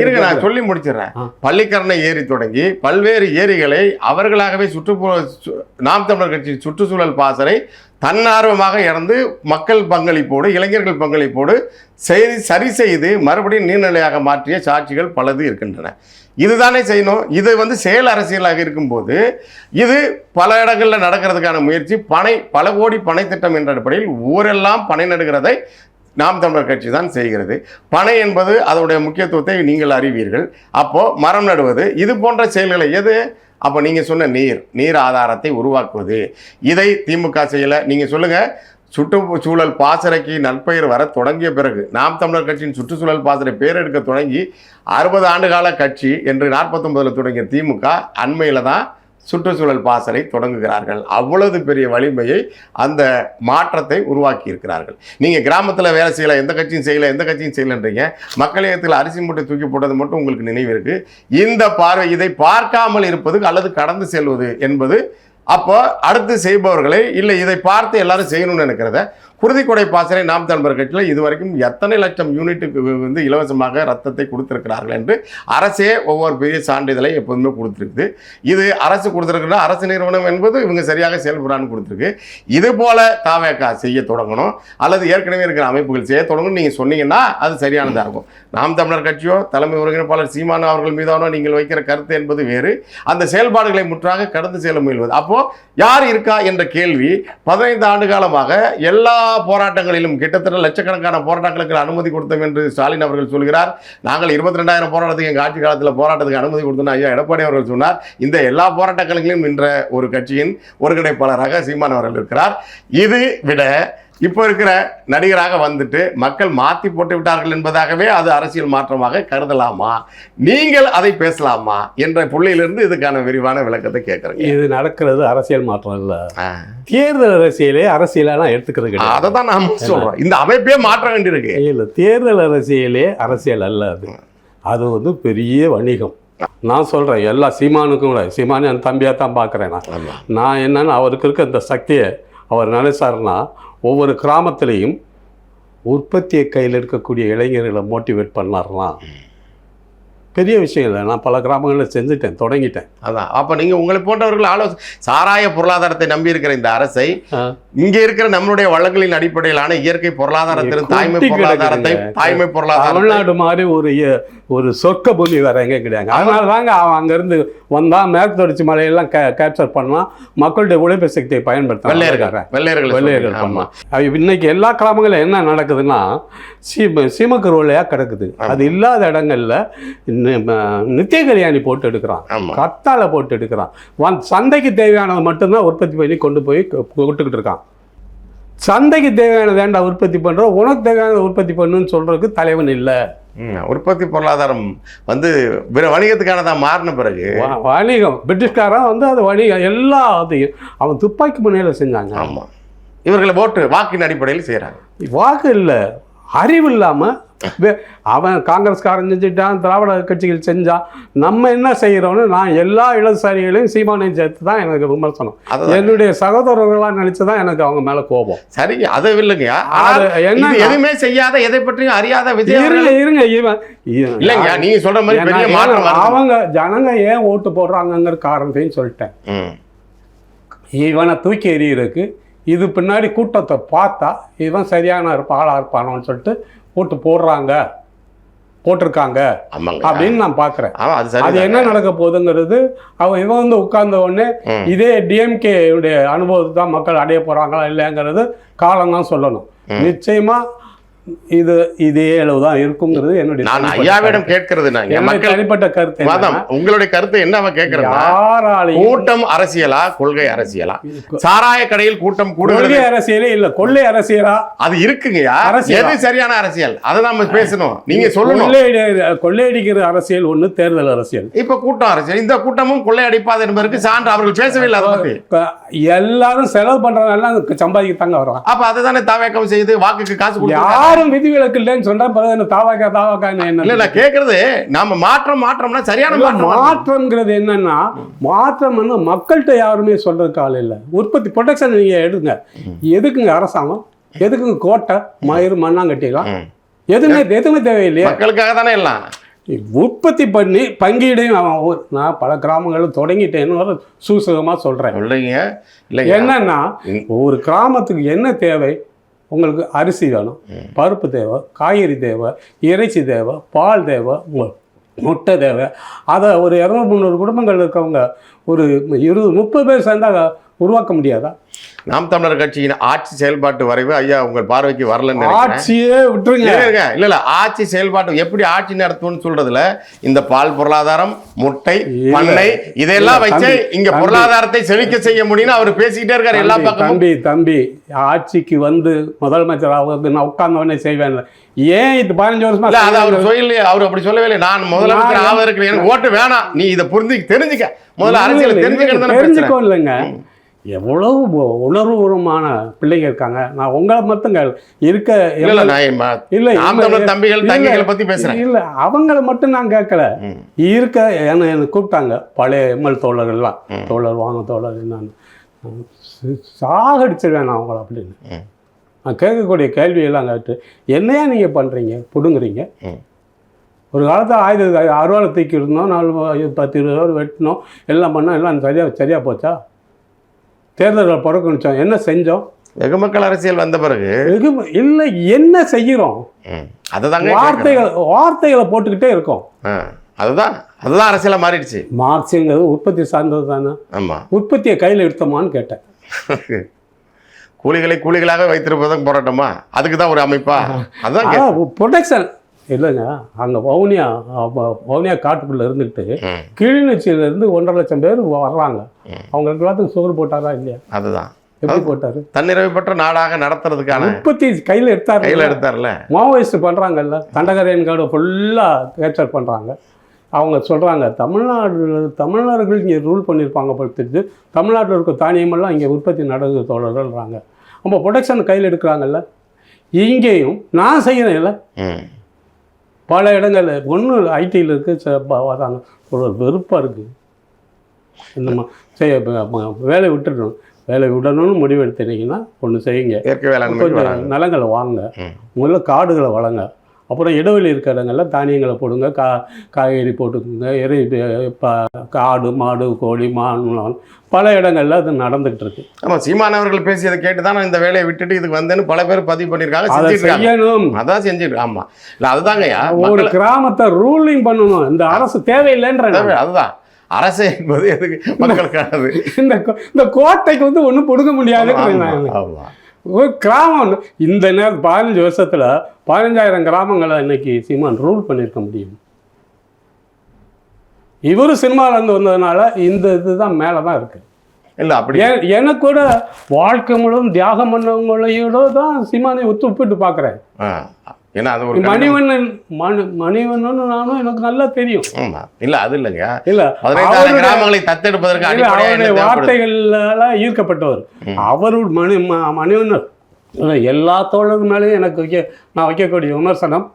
இருங்க, நான் சொல்லி முடிச்சிடறேன். பள்ளிக்கரணை ஏரி தொடங்கி பல்வேறு ஏரிகளை அவர்களாகவே நாம் தமிழர் கட்சி சுற்றுச்சூழல் பாசறை தன்னார்வமாக இறந்து மக்கள் பங்களிப்போடு, இளைஞர்கள் பங்களிப்போடு சரி செய்து மறுபடியும் நீர்நிலையாக மாற்றிய சாட்சிகள் பலது இருக்கின்றன. இதுதானே செய்யணும். இது செயல் அரசியலாக இருக்கும்போது இது பல இடங்களில் நடக்கிறதுக்கான முயற்சி, பல கோடி பனை திட்டம் என்ற அடிப்படையில் ஊரெல்லாம் பனை நடுகிறதை நாம் தமிழர் கட்சி தான் செய்கிறது. பனை என்பது அதனுடைய முக்கியத்துவத்தை நீங்கள் அறிவீர்கள். அப்போது மரம் நடுவது, இது போன்ற செயல்களை அப்போ நீங்கள் சொன்ன நீர் ஆதாரத்தை உருவாக்குவது, இதை திமுக செய்யலை. நீங்கள் சொல்லுங்கள், சுற்றுச்சூழல் பாசறைக்கு நற்பெயர் வர தொடங்கிய பிறகு நாம் தமிழர் கட்சியின் சுற்றுச்சூழல் பாசறை பேரெடுக்க தொடங்கி 60 ஆண்டுகால கட்சி என்று 49ல் தொடங்கிய திமுக அண்மையில் தான் சுற்றுச்சூழல் பாசறை தொடங்குகிறார்கள். அவ்வளவு பெரிய வலிமையை, அந்த மாற்றத்தை உருவாக்கி இருக்கிறார்கள். நீங்கள் கிராமத்தில் வேலை செய்யலை, எந்த கட்சியும் செய்யலைன்றீங்க. மக்கள் இயக்கத்தில் அரிசி மூட்டை தூக்கி போட்டது மட்டும் உங்களுக்கு நினைவு இருக்குது. இந்த பார்வை, இதை பார்க்காமல் இருப்பது அல்லது கடந்து செல்வது என்பது, அப்போ அடுத்து செய்பவர்களை இல்லை இதை பார்த்து எல்லாரும் செய்யணும்னு நினைக்கிறத. குருதிக்கொடை பாசறை நாம் தமிழர் கட்சியில் இதுவரைக்கும் எத்தனை லட்சம் யூனிட்டுக்கு இலவசமாக ரத்தத்தை கொடுத்திருக்கிறார்கள் என்று அரசே ஒவ்வொரு பெரிய சான்றிதழை எப்போதுமே கொடுத்துருக்குது. இது அரசு கொடுத்துருக்குன்னா அரசு நிறுவனம் என்பது இவங்க சரியாக செயல்படான்னு கொடுத்துருக்கு. இது போல தாவேக்கா செய்ய தொடங்கணும், அல்லது ஏற்கனவே இருக்கிற அமைப்புகள் செய்ய தொடங்கணும். நீங்கள் சொன்னீங்கன்னா அது சரியானதாக இருக்கும். நாம் தமிழர் கட்சியோ தலைமை ஒருங்கிணைப்பாளர் சீமான் அவர்கள் மீதானோ நீங்கள் வைக்கிற கருத்து என்பது வேறு, அந்த செயல்பாடுகளை முற்றாக கடந்து செல்ல முயல்வது. அப்போ யார் இருக்கா என்ற கேள்வி 15 ஆண்டு காலமாக எல்லா போராட்டங்களிலும் கிட்டத்தட்ட லட்சக்கணக்கான போராட்டங்களுக்கு அனுமதி கொடுத்தோம் என்று ஸ்டாலின் அவர்கள் சொல்கிறார். நாங்கள் 22,000 போராட்டத்துக்கு எங்கள் ஆட்சி காலத்தில் போராட்டத்துக்கு அனுமதி கொடுத்தோம் ஐயா எடப்பாடி அவர்கள் சொன்னார். இந்த எல்லா போராட்டங்களிலும் நின்ற ஒரு கட்சியின் ஒருங்கிணைப்பாளராக சீமான் அவர்கள் இருக்கிறார். இது விட இப்போ இருக்கிற நடிகராக வந்துட்டு மக்கள் மாற்றி போட்டு விட்டார்கள் என்பதாகவே அது அரசியல் மாற்றமாக கருதலாமா, நீங்கள் அதை பேசலாமா என்ற புள்ளியிலிருந்து இதுக்கான விரிவான விளக்கத்தை கேட்குறேன். இது நடக்கிறது அரசியல் மாற்றம் இல்லை, தேர்தல் அரசியலே அரசியலாக எடுத்துக்கிறது கிடையாது. அதை தான் நாம் சொல்கிறோம், இந்த அமைப்பே மாற்ற வேண்டியிருக்கு. இல்லை, தேர்தல் அரசியலே அரசியல் அல்ல, அது பெரிய வணிகம். நான் சொல்கிறேன், எல்லா சீமானுக்கும் கூட, சீமானு என் தம்பியாக தான் பார்க்குறேன். நான் என்னன்னு அவருக்கு இருக்க இந்த சக்தியை அவர் நினைச்சாருன்னா ஒவ்வொரு கிராமத்திலையும் உற்பத்தியை கையில் எடுக்கக்கூடிய இளைஞர்களை மோட்டிவேட் பண்ணார்லாம். பெரிய விஷயம் இல்லை, நான் பல கிராமங்களில் செஞ்சுட்டேன், தொடங்கிட்டேன். அதான் அப்போ நீங்கள் உங்களை போன்றவர்கள் சாராய பொருளாதாரத்தை நம்பி இருக்கிற இந்த அரசை இங்க இருக்கிற நம்மளுடைய வளங்களின் அடிப்படையிலான இயற்கை பொருளாதாரத்திலும் தாய்மை குத்தி பொருளாதாரத்தை தமிழ்நாடு மாதிரி ஒரு சொர்க்க பூமி வேற எங்கே கிடையாது. அதனால தாங்க அவன் அங்கேருந்து வந்தால் மேற்கு தொடர்ச்சி மலையெல்லாம் கேப்சர் பண்ணலாம், மக்களுடைய உழைப்பு சக்தியை பயன்படுத்த வெள்ளையர்கள் பண்ணலாம். இன்னைக்கு எல்லா கிராமங்களும் என்ன நடக்குதுன்னா சீமக்கருவலையாக கிடக்குது. அது இல்லாத இடங்கள்ல நித்திய கல்யாணி போட்டு எடுக்கிறான், கத்தாழை போட்டு எடுக்கிறான். சந்தைக்கு தேவையானது மட்டும்தான் உற்பத்தி பண்ணி கொண்டு போய் விட்டுக்கிட்டு இருக்கான். சந்தைக்கு தேவையானது வேண்டாம் உற்பத்தி பண்ணுறோம், உனக்கு தேவையானது உற்பத்தி பண்ணுன்னு சொல்றதுக்கு தலைவன் இல்லை. உற்பத்தி பொருளாதாரம் வணிகத்துக்கானதான் மாறின பிறகு வணிகம் பிரிட்டிஷ்காரன் அது வணிகம் எல்லாத்தையும் அவன் துப்பாக்கி முனையில செஞ்சாங்க. ஆமாம், இவர்களை வாக்கின் அடிப்படையில் செய்கிறாங்க. வாக்கு இல்லை, அறிவு இல்லாமல் அவன் காங்கிரஸ்காரன் செஞ்சுட்டான், திராவிட கட்சிகள் செஞ்சான். நம்ம என்ன செய்கிறோன்னு நான் எல்லா இடதுசாரிகளையும் சீமானையும் சேர்த்து தான் எனக்கு விமர்சனம். என்னுடைய சகோதரர்களாக நினைச்சு தான் எனக்கு அவங்க மேலே கோபம். சரி, அதை இல்லைங்க, என்ன எதுவுமே செய்யாத எதை பற்றியும் அறியாத விஜய் இருங்க இவன் இல்லைங்க நீங்க சொல்ற மாதிரி அவங்க ஜனங்க ஏன் ஓட்டு போடுறாங்கங்கிற காரணத்தையும் சொல்லிட்டேன். இவனை தூக்கி எறியறதுக்கு இது பின்னாடி கூட்டத்தை பார்த்தா இவன் சரியான ஆளாக இருப்பானோன்னு சொல்லிட்டு ஓட்டு போட்டிருக்காங்க அப்படின்னு நான் பார்க்குறேன். அது என்ன நடக்க போகுதுங்கிறது இவன் உட்கார்ந்த உடனே இதே டிஎம்கே அனுபவத்தை தான் மக்கள் அடைய போறாங்களா இல்லையாங்கிறது காலம் தான் சொல்லணும். நிச்சயமா இதே அளவுதான் இருக்குங்கிறது என்னுடைய ஐயாவிடம் கேட்கிறது. தனிப்பட்ட கருத்து. உங்களுடைய கருத்து என்ன கேட்கறது? கூட்டம் அரசியலா கொள்கை அரசியலா? சாராய கடையில் கூட்டம் கொள்கை அரசியலே இல்ல, கொள்ளை அரசியலா? அது இருக்குங்க. எது சரியான அரசியல் அதை நாம பேசணும், நீங்க சொல்லணும். கொள்ளையடிக்கிற அரசியல் ஒண்ணு, தேர்தல் அரசியல். இப்ப கூட்டம் அரசியல், இந்த கூட்டமும் கொள்ளையடிப்பாது என்பதற்கு சான்று அவர்கள் பேசவே இல்லை. அதை பத்தி எல்லாரும் செலவு பண்றதெல்லாம் சம்பாதிக்கத்தாங்க வரும். அப்ப அதுதானே தாவேக்கம் செய்து வாக்குக்கு காசு கொடுத்து விதிவிலக்கு இல்லைன்னு சொன்னா தாவாக்கா என்ன கேட்கறது? நாம மாற்றம்னா சரியான மாற்றம்ங்கிறது என்னன்னா, மாற்றம் வந்து மக்கள்கிட்ட யாருமே சொல்றதுக்கு ஆள் இல்லை. உற்பத்தி ப்ரொடக்ஷன் நீங்க எடுங்க, எதுக்குங்க அரசாங்கம், எதுக்குங்க கோட்டை மயிறு மண்ணாங்கட்டிலாம், எதுவுமே தேவையில்லையா? மக்களுக்காக தானே எல்லாம் உற்பத்தி பண்ணி பங்கீடையும் நான் பல கிராமங்களும் தொடங்கிட்டேன்னு சூசகமாக சொல்கிறேன். என்னன்னா ஒரு கிராமத்துக்கு என்ன தேவை? உங்களுக்கு அரிசி வேணும், பருப்பு தேவை, காய்கறி தேவை, இறைச்சி தேவை, பால் தேவை, முட்டை தேவை. அதை ஒரு 200-300 குடும்பங்கள் இருக்கவங்க ஒரு 20-30 பேர் சேர்ந்தால் உருவாக்க முடியாதா? நாம் தமிழர் கட்சியின் ஆட்சி செயல்பாட்டு வரைவு ஐயா உங்கள் பார்வைக்கு வரலன்னு ஆட்சியே விட்டுருங்க. இல்ல ஆட்சி செயல்பாட்டு எப்படி ஆட்சி நடத்தும்னு சொல்றதுல இந்த பால் பொருளாதாரம், முட்டை, பண்ணை இதெல்லாம் வச்சு இங்க பொருளாதாரத்தை செழிக்க செய்ய முடியும்னு அவர் பேசிக்கிட்டே இருக்காரு எல்லா பக்கமும். தம்பி ஆட்சிக்கு வந்து முதலமைச்சர் நான் உட்கார்ந்த உடனே செய்வேன். ஏன் இது 15 வருஷமா அது அவர் சொல்லலையே, அவர் அப்படி சொல்லவே இல்லை. நான் முதலமைச்சர் ஆவதற்கு எனக்கு ஓட்டு வேணாம், நீ இதை தெரிஞ்சுக்க, முதல்ல அரசியல் தெரிஞ்சுக்கோ. இல்லைங்க, எவ்வளவு உணர்வுபூர்வமான பிள்ளைங்க இருக்காங்க. நான் உங்களை மட்டும் இருக்க தம்பிகள் தங்கைகளை பத்தி பேசுறேன் இல்ல, அவங்கள மட்டும் நான் கேட்கல. இருக்க என்ன கூப்பிட்டாங்க பழைய எம்எல் தோழர்கள்லாம், தோழர் வாங்க தோழர், நான் சாகடிச்சிருவேன் நான் அவங்கள அப்படின்னு. நான் கேட்கக்கூடிய கேள்வியெல்லாம் கேட்டு என்னையா நீங்க பண்றீங்க, பிடுங்குறீங்க? ஒரு காலத்தில் அறுவாலை தூக்கி இருந்தோம், 10-20 வெட்டினோம், எல்லாம் பண்ணோம், எல்லாம் சரியா போச்சா? தேர்தல்கள் புறக்கணிச்சோம், என்ன செஞ்சோம்? வெகுமக்கள் அரசியல் வந்த பிறகு இல்லை, என்ன செய்கிறோம்? அதுதாங்க வார்த்தைகளை போட்டுக்கிட்டே இருக்கோம். அதுதான் அரசியலா மாறிடுச்சு. மார்க்சிங்கிறது உற்பத்தி சார்ந்தது தானே. ஆமா, உற்பத்தியை கையில் எடுத்தோமான்னு கேட்டேன். கூலிகளாக வைத்திருப்பதும் போராட்டமா? அதுக்கு தான் ஒரு அமைப்பா? அதான் ப்ரொடெக்ஷன் இல்லைங்க. அங்கே வவுனியா காட்டுக்குள்ளே இருந்துக்கிட்டு கிளிநொச்சியிலேருந்து 1.5 லட்சம் பேர் வர்றாங்க. அவங்களுக்கு எல்லாத்துக்கும் சோறு போட்டாரா இல்லையா? அதுதான் எப்படி போட்டாரு? தன்னிறைவு பெற்ற நாடாக நடத்துறதுக்கான உற்பத்தி கையில் எடுத்தார்ல. மாவோயிஸ்ட் பண்ணுறாங்கல்ல, தண்டகரையன் கார்டு ஃபுல்லாக கேப்சர் பண்ணுறாங்க. அவங்க சொல்கிறாங்க தமிழ்நாடுகள் இங்கே ரூல் பண்ணியிருப்பாங்க படுத்துட்டு, தமிழ்நாட்டில் இருக்க தானியமெல்லாம் இங்கே உற்பத்தி நடக்குது தோழர்கள்றாங்க. நம்ம ப்ரொடக்ஷன் கையில் எடுக்கிறாங்கல்ல. இங்கேயும் நான் செய்கிறேன்ல பல இடங்களில். ஒன்று ஐடியில் இருக்குது, வராங்க, ஒரு வெறுப்பாக இருக்குது. இந்த வேலை விடணும்னு முடிவு எடுத்துட்டீங்கன்னா ஒன்று செய்யுங்க, கொஞ்சம் நிலங்களை வாங்க, முதல்ல காடுகளை வளங்க, அப்புறம் இடைவெளி இருக்கிற இடங்கள்ல தானியங்களை போடுங்க, காய்கறி போட்டுக்கோங்க, ஆடு மாடு கோழி மான் பல இடங்கள்ல அது நடந்துகிட்டு இருக்கு. ஆமாம், சீமான் அவர்கள் பேசியதை கேட்டு தான் நான் இந்த வேலையை விட்டுட்டு இதுக்கு வந்தேன்னு பல பேர் பதிவு பண்ணியிருக்காங்க, அதை செய்யணும். அதான் செஞ்சுட்டு. ஆமாம், இல்லை அதுதாங்கய்யா, ஒரு கிராமத்தை ரூலிங் பண்ணணும். இந்த அரசு தேவையில்லைன்ற அதுதான் அரசு என்பது எதுக்கு மக்களுக்கானது. இந்த கோட்டைக்கு வந்து ஒன்றும் கொடுக்க முடியாது. ஆமாம், ஒரு கிராமம் இந்த நேரம் 15 வருஷத்துல 15,000 கிராமங்களை இன்னைக்கு சீமான் ரூல் பண்ணியிருக்க முடியும். இவரு சினிமாவிலேருந்து வந்ததுனால இந்த இதுதான் மேலே தான் இருக்கு. இல்லை அப்படி எனக்கு கூட வாழ்க்கை முழுவதும் தியாகம் பண்ணவங்களையோட தான் சீமானை ஒப்பிட்டு பார்க்குறேன். ஏன்னா அது ஒரு மணிவண்ணன் நானும் எனக்கு நல்லா தெரியும். இல்லை அது இல்லைங்க, இல்லை கிராமங்களை தத்தெடுப்பதற்கு அவருடைய வார்த்தைகளால ஈர்க்கப்பட்டவர். அவரோட மணிவண்ணன் எல்லா தோழர்கள் மேலேயும் எனக்கு நான் வைக்கக்கூடிய விமர்சனம்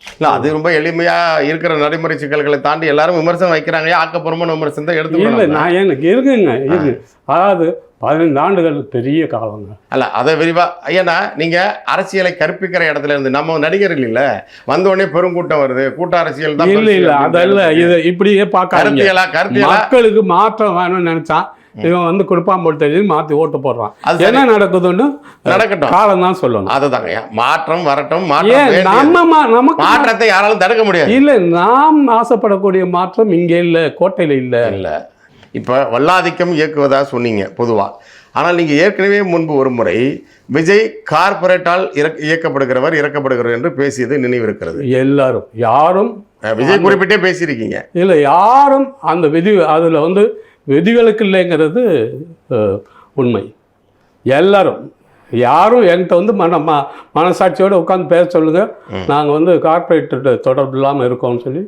இல்லை, அது ரொம்ப எளிமையாக இருக்கிற நடைமுறை சிக்கல்களை தாண்டி எல்லாரும் விமர்சனம் வைக்கிறாங்க. ஆக்கப்பூர்வமான விமர்சனம் தான் எடுத்து இல்லை. நான் எனக்கு இருக்குங்க இருக்கு. அதாவது 15 ஆண்டுகள் பெரிய காலங்க. அல்ல அதை விரிவாக ஏன்னா நீங்கள் அரசியலை கற்பிக்கிற இடத்துல இருந்து நம்ம நடிகர்கள் இல்லை வந்தோடனே பெருங்கூட்டம் வருது, கூட்ட அரசியல் தான். இல்லை இல்லை அதல்ல, இது இப்படியே பார்க்க மக்களுக்கு மாற்றம் வேணும்னு நினைச்சான் இவன் வந்து கொடுப்பான் போட்டு தெரிஞ்சு மாற்றி ஓட்டு போடுறான். என்ன நடக்குதுன்னு நடக்கட்டும், காலம் தான் சொல்லணும். அதுதாங்க மாற்றம் வரட்டும். மாற்றத்தை யாராலும் தடுக்க முடியாது. இல்லை, நாம் ஆசைப்படக்கூடிய மாற்றம் இங்கே இல்லை, கோட்டையில் இல்லை. இல்லை, இப்போ வல்லாதிக்கம் இயக்குவதாக சொன்னீங்க பொதுவாக. ஆனால் நீங்கள் ஏற்கனவே முன்பு ஒரு முறை விஜய் கார்பரேட்டால் இயக்கப்படுகிறவர் இறக்கப்படுகிறவர் என்று பேசியது நினைவிருக்கிறது. எல்லாரும் யாரும் விஜய் குறிப்பிட்டே பேசியிருக்கீங்க. இல்லை, யாரும் அந்த அதில் வந்து விதிகளுக்கு இல்லைங்கிறது உண்மை. எல்லாரும் யாரும் என்கிட்ட வந்து மனசாட்சியோடு உட்காந்து பேச சொல்லுங்கள், நாங்கள் வந்து கார்பரேட் தொடர்பு இல்லாமல் இருக்கோம்னு சொல்லி.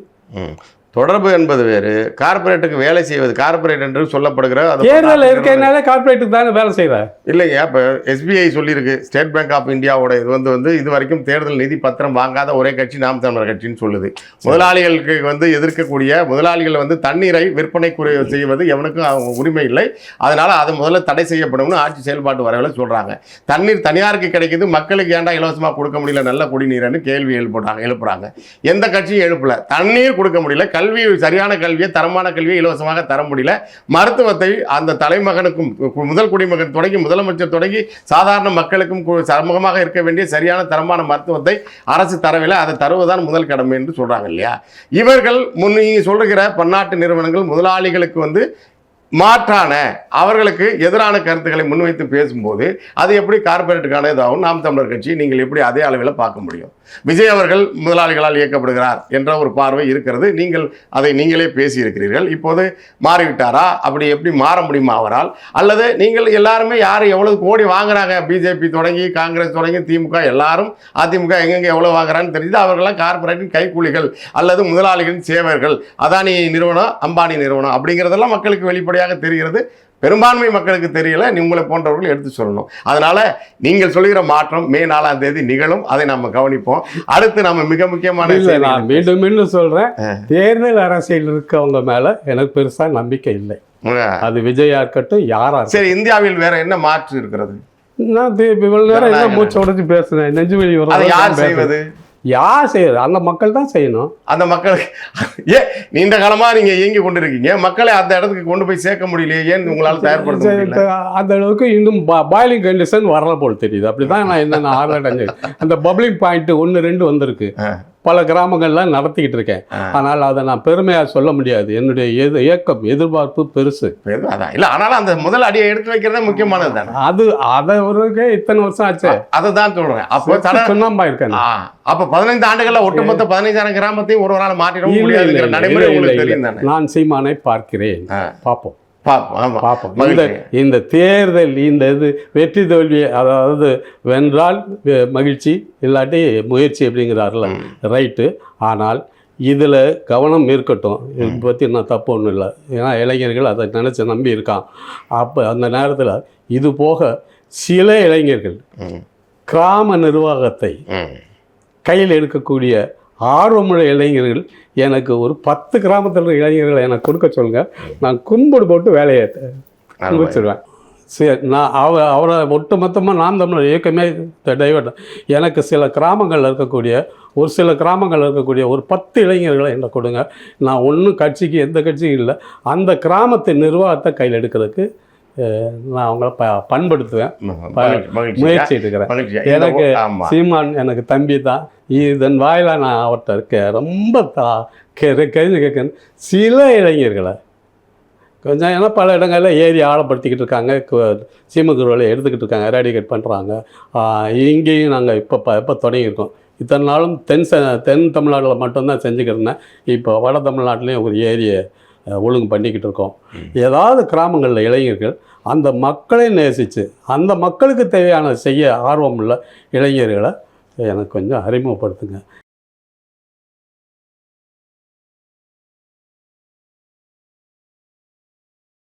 தொடர்பு என்பது வேறு, கார்பரேட்டுக்கு வேலை செய்வது கார்பரேட் என்று சொல்லப்படுகிற தேர்தல் இருக்கிறதுனால கார்பரேட்டுக்கு தானே வேலை செய்கிறேன். இல்லைங்க, இப்போ SBI சொல்லியிருக்கு, ஸ்டேட் பேங்க் ஆஃப் இந்தியாவோட இது வந்து இது வரைக்கும் தேர்தல் நிதி பத்திரம் வாங்காத ஒரே கட்சி நாம் தமிழர் கட்சின்னு சொல்லுது. முதலாளிகளுக்கு வந்து எதிர்க்கக்கூடிய முதலாளிகள் வந்து தண்ணீரை விற்பனை செய்வது எவனுக்கும் அவங்க உரிமை இல்லை, அதனால அது முதல்ல தடை செய்யப்படும்னு ஆட்சி செயல்பாட்டு வரவில்லை சொல்கிறாங்க. தண்ணீர் தனியாருக்கு கிடைக்குது, மக்களுக்கு ஏன்டா இலவசமாக கொடுக்க முடியல நல்ல குடிநீர்னு கேள்வி எழுப்புறாங்க. எந்த கட்சியும் எழுப்பல. தண்ணீர் கொடுக்க முடியல, கல்வி சரியான கல்வியை தரமான கல்வியை இலவசமாக தர முடியல, மருத்துவத்தை அந்த தலைமகனுக்கும் முதல் குடிமகன் தொடங்கி முதலமைச்சர் தொடங்கி சாதாரண மக்களுக்கும் சமூகமாக இருக்க வேண்டிய சரியான தரமான மருத்துவத்தை அரசு தரவில்லை, அதை தருவதுதான் முதல் கடமை என்று சொல்றாங்க இல்லையா. இவர்கள் நீங்க சொல்லுகிற பன்னாட்டு நிறுவனங்கள் முதலாளிகளுக்கு வந்து மாற்றான அவர்களுக்கு எதிரான கருத்துக்களை முன்வைத்து பேசும்போது அது எப்படி கார்பரேட்டுக்கான இதாகும் நாம் தமிழர் கட்சி நீங்கள் எப்படி அதே அளவில் பார்க்க முடியும்? விஜய் அவர்கள் முதலாளிகளால் இயக்கப்படுகிறார் என்ற ஒரு பார்வை இருக்கிறது. நீங்கள் அதை நீங்களே பேசியிருக்கிறீர்கள். இப்போது மாறிவிட்டாரா? அப்படி எப்படி மாற முடியுமா அவரால்? அல்லது நீங்கள் எல்லாருமே யார் எவ்வளவு கோடி வாங்குறாங்க, பிஜேபி தொடங்கி காங்கிரஸ் தொடங்கி திமுக எல்லாரும், அதிமுக எங்கெங்கே எவ்வளோ வாங்குறான்னு தெரிஞ்சு அவர்களாம் கார்பரேட்டின் கைக்கூலிகள் அல்லது முதலாளிகளின் சேவர்கள், அதானி நிறுவனம் அம்பானி நிறுவனம் அப்படிங்கிறதெல்லாம் மக்களுக்கு வெளிப்படையாக தெரிகிறது. பெரும்பான்மை மக்களுக்கு தெரியல, உங்களை போன்றவர்கள் எடுத்து சொல்லணும். அதனால நீங்கள் சொல்லுகிற மாற்றம் மே 4ஆம் தேதி நிகழும், அதை நம்ம கவனிப்போம். அடுத்து நம்ம மிக முக்கியமான நான் மீண்டும் சொல்றேன், தேர்தல் அரசியல் இருக்கவங்க மேல எனக்கு பெருசா நம்பிக்கை இல்லை. அது விஜயா இருக்கட்டும் யாரா. சரி, இந்தியாவில் வேற என்ன மாற்று இருக்கிறது? நான் இவ்வளவு நேரம் என்ன மூச்சு உடச்சு பேசுனேன், நெஞ்சு வெளி வரும். யார் செய்வது? யார் செய்யறது? அந்த மக்கள் தான் செய்யணும். அந்த மக்களுக்கு ஏன் நீண்ட காலமா நீங்க இயங்கி கொண்டிருக்கீங்க, மக்களை அந்த இடத்துக்கு கொண்டு போய் சேர்க்க முடியலையே, ஏன் உங்களால் தயார்படுத்த முடியல? அந்த அளவுக்கு இன்னும் பாயிலிங் கண்டிஷன் வரல போல் தெரியுது. அப்படிதான் நான் என்னென்ன ஆர்வம் அந்த பப்ளிங் பாயிண்ட் 1, 2 வந்திருக்கு. பல கிராமங்கள்லாம் நடத்திக்கிட்டு இருக்கேன். ஆனால் அதை நான் பெருமையாக சொல்ல முடியாது. என்னுடைய எதிர்பார்ப்பு பெருசு. இல்லை, ஆனாலும் அந்த முதல் அடியை எடுத்து வைக்கிறதே முக்கியமானது தானே. அதை ஒரு இத்தனை வருஷம் ஆச்சு. அதை தான் சொல்றேன். அப்போ சொன்னாம்பா இருக்கேன். அப்போ 15 ஆண்டுகள்ல ஒட்டுமொத்த 15,000 கிராமத்தையும் ஒரு நாள் மாற்றிட முடியாது நடைமுறை உங்களுக்கு தெரியும் தானே. நான் சீமானை பார்க்கிறேன், பார்ப்போம். பார்ப்போம். இந்த தேர்தல் இந்த இது வெற்றி தோல்வி, அதாவது வென்றால் மகிழ்ச்சி இல்லாட்டி முயற்சி அப்படிங்கிறாருல, ரைட்டு. ஆனால் இதில் கவனம் இருக்கட்டும். இதை பற்றி நான் தப்பு ஒன்றும் இல்லை. ஏன்னா இளைஞர்கள் அதை நினச்சி நம்பி இருக்கான். அப்போ அந்த நேரத்தில் இது போக சில இளைஞர்கள் கிராம நிர்வாகத்தை கையில் எடுக்கக்கூடிய ஆர்வமுள்ள இளைஞர்கள் எனக்கு ஒரு 10 கிராமத்தில் இளைஞர்களை எனக்கு கொடுக்க சொல்லுங்க, நான் கும்பிடு போட்டு வேலையை முடிச்சிடுவேன். சரி, நான் அவரை ஒட்டு மொத்தமாக நாம் தமிழர் இயக்கமே டைவர்ட். எனக்கு சில கிராமங்களில் இருக்கக்கூடிய ஒரு சில கிராமங்களில் இருக்கக்கூடிய ஒரு 10 இளைஞர்களை என்ன கொடுங்க, நான் ஒன்றும் கட்சிக்கு எந்த கட்சியும் இல்லை, அந்த கிராமத்தின் நிர்வாகத்தை கையில் எடுக்கிறதுக்கு நான் அவங்கள பண்படுத்துவேன், முயற்சி எடுக்கிறேன். எனக்கு சீமான் எனக்கு தம்பி தான், இதன் வாயிலாக நான் அவர்கிட்ட இருக்க ரொம்ப கேள்வி கேட்க சில இளைஞர்களை கொஞ்சம், ஏன்னா பல இடங்களில் ஏறி ஆழப்படுத்திக்கிட்டு இருக்காங்க, சீமக்குருவலை எடுத்துக்கிட்டு இருக்காங்க, எராடிகேட் பண்ணுறாங்க. இங்கேயும் நாங்கள் இப்போ தொடங்கியிருக்கோம். இத்தனை நாளும் தென் தமிழ்நாட்டில் மட்டும்தான் செஞ்சுக்கிருந்தேன். இப்போ வட தமிழ்நாட்டிலையும் ஒரு ஏரியை ஒழுங்கு பண்ணிக்கிட்டு இருக்கோம். ஏதாவது கிராமங்களில் இளைஞர்கள் அந்த மக்களை நேசித்து அந்த மக்களுக்கு தேவையான செய்ய ஆர்வம் உள்ள இளைஞர்களை எனக்கு கொஞ்சம் அறிமுகப்படுத்துங்க.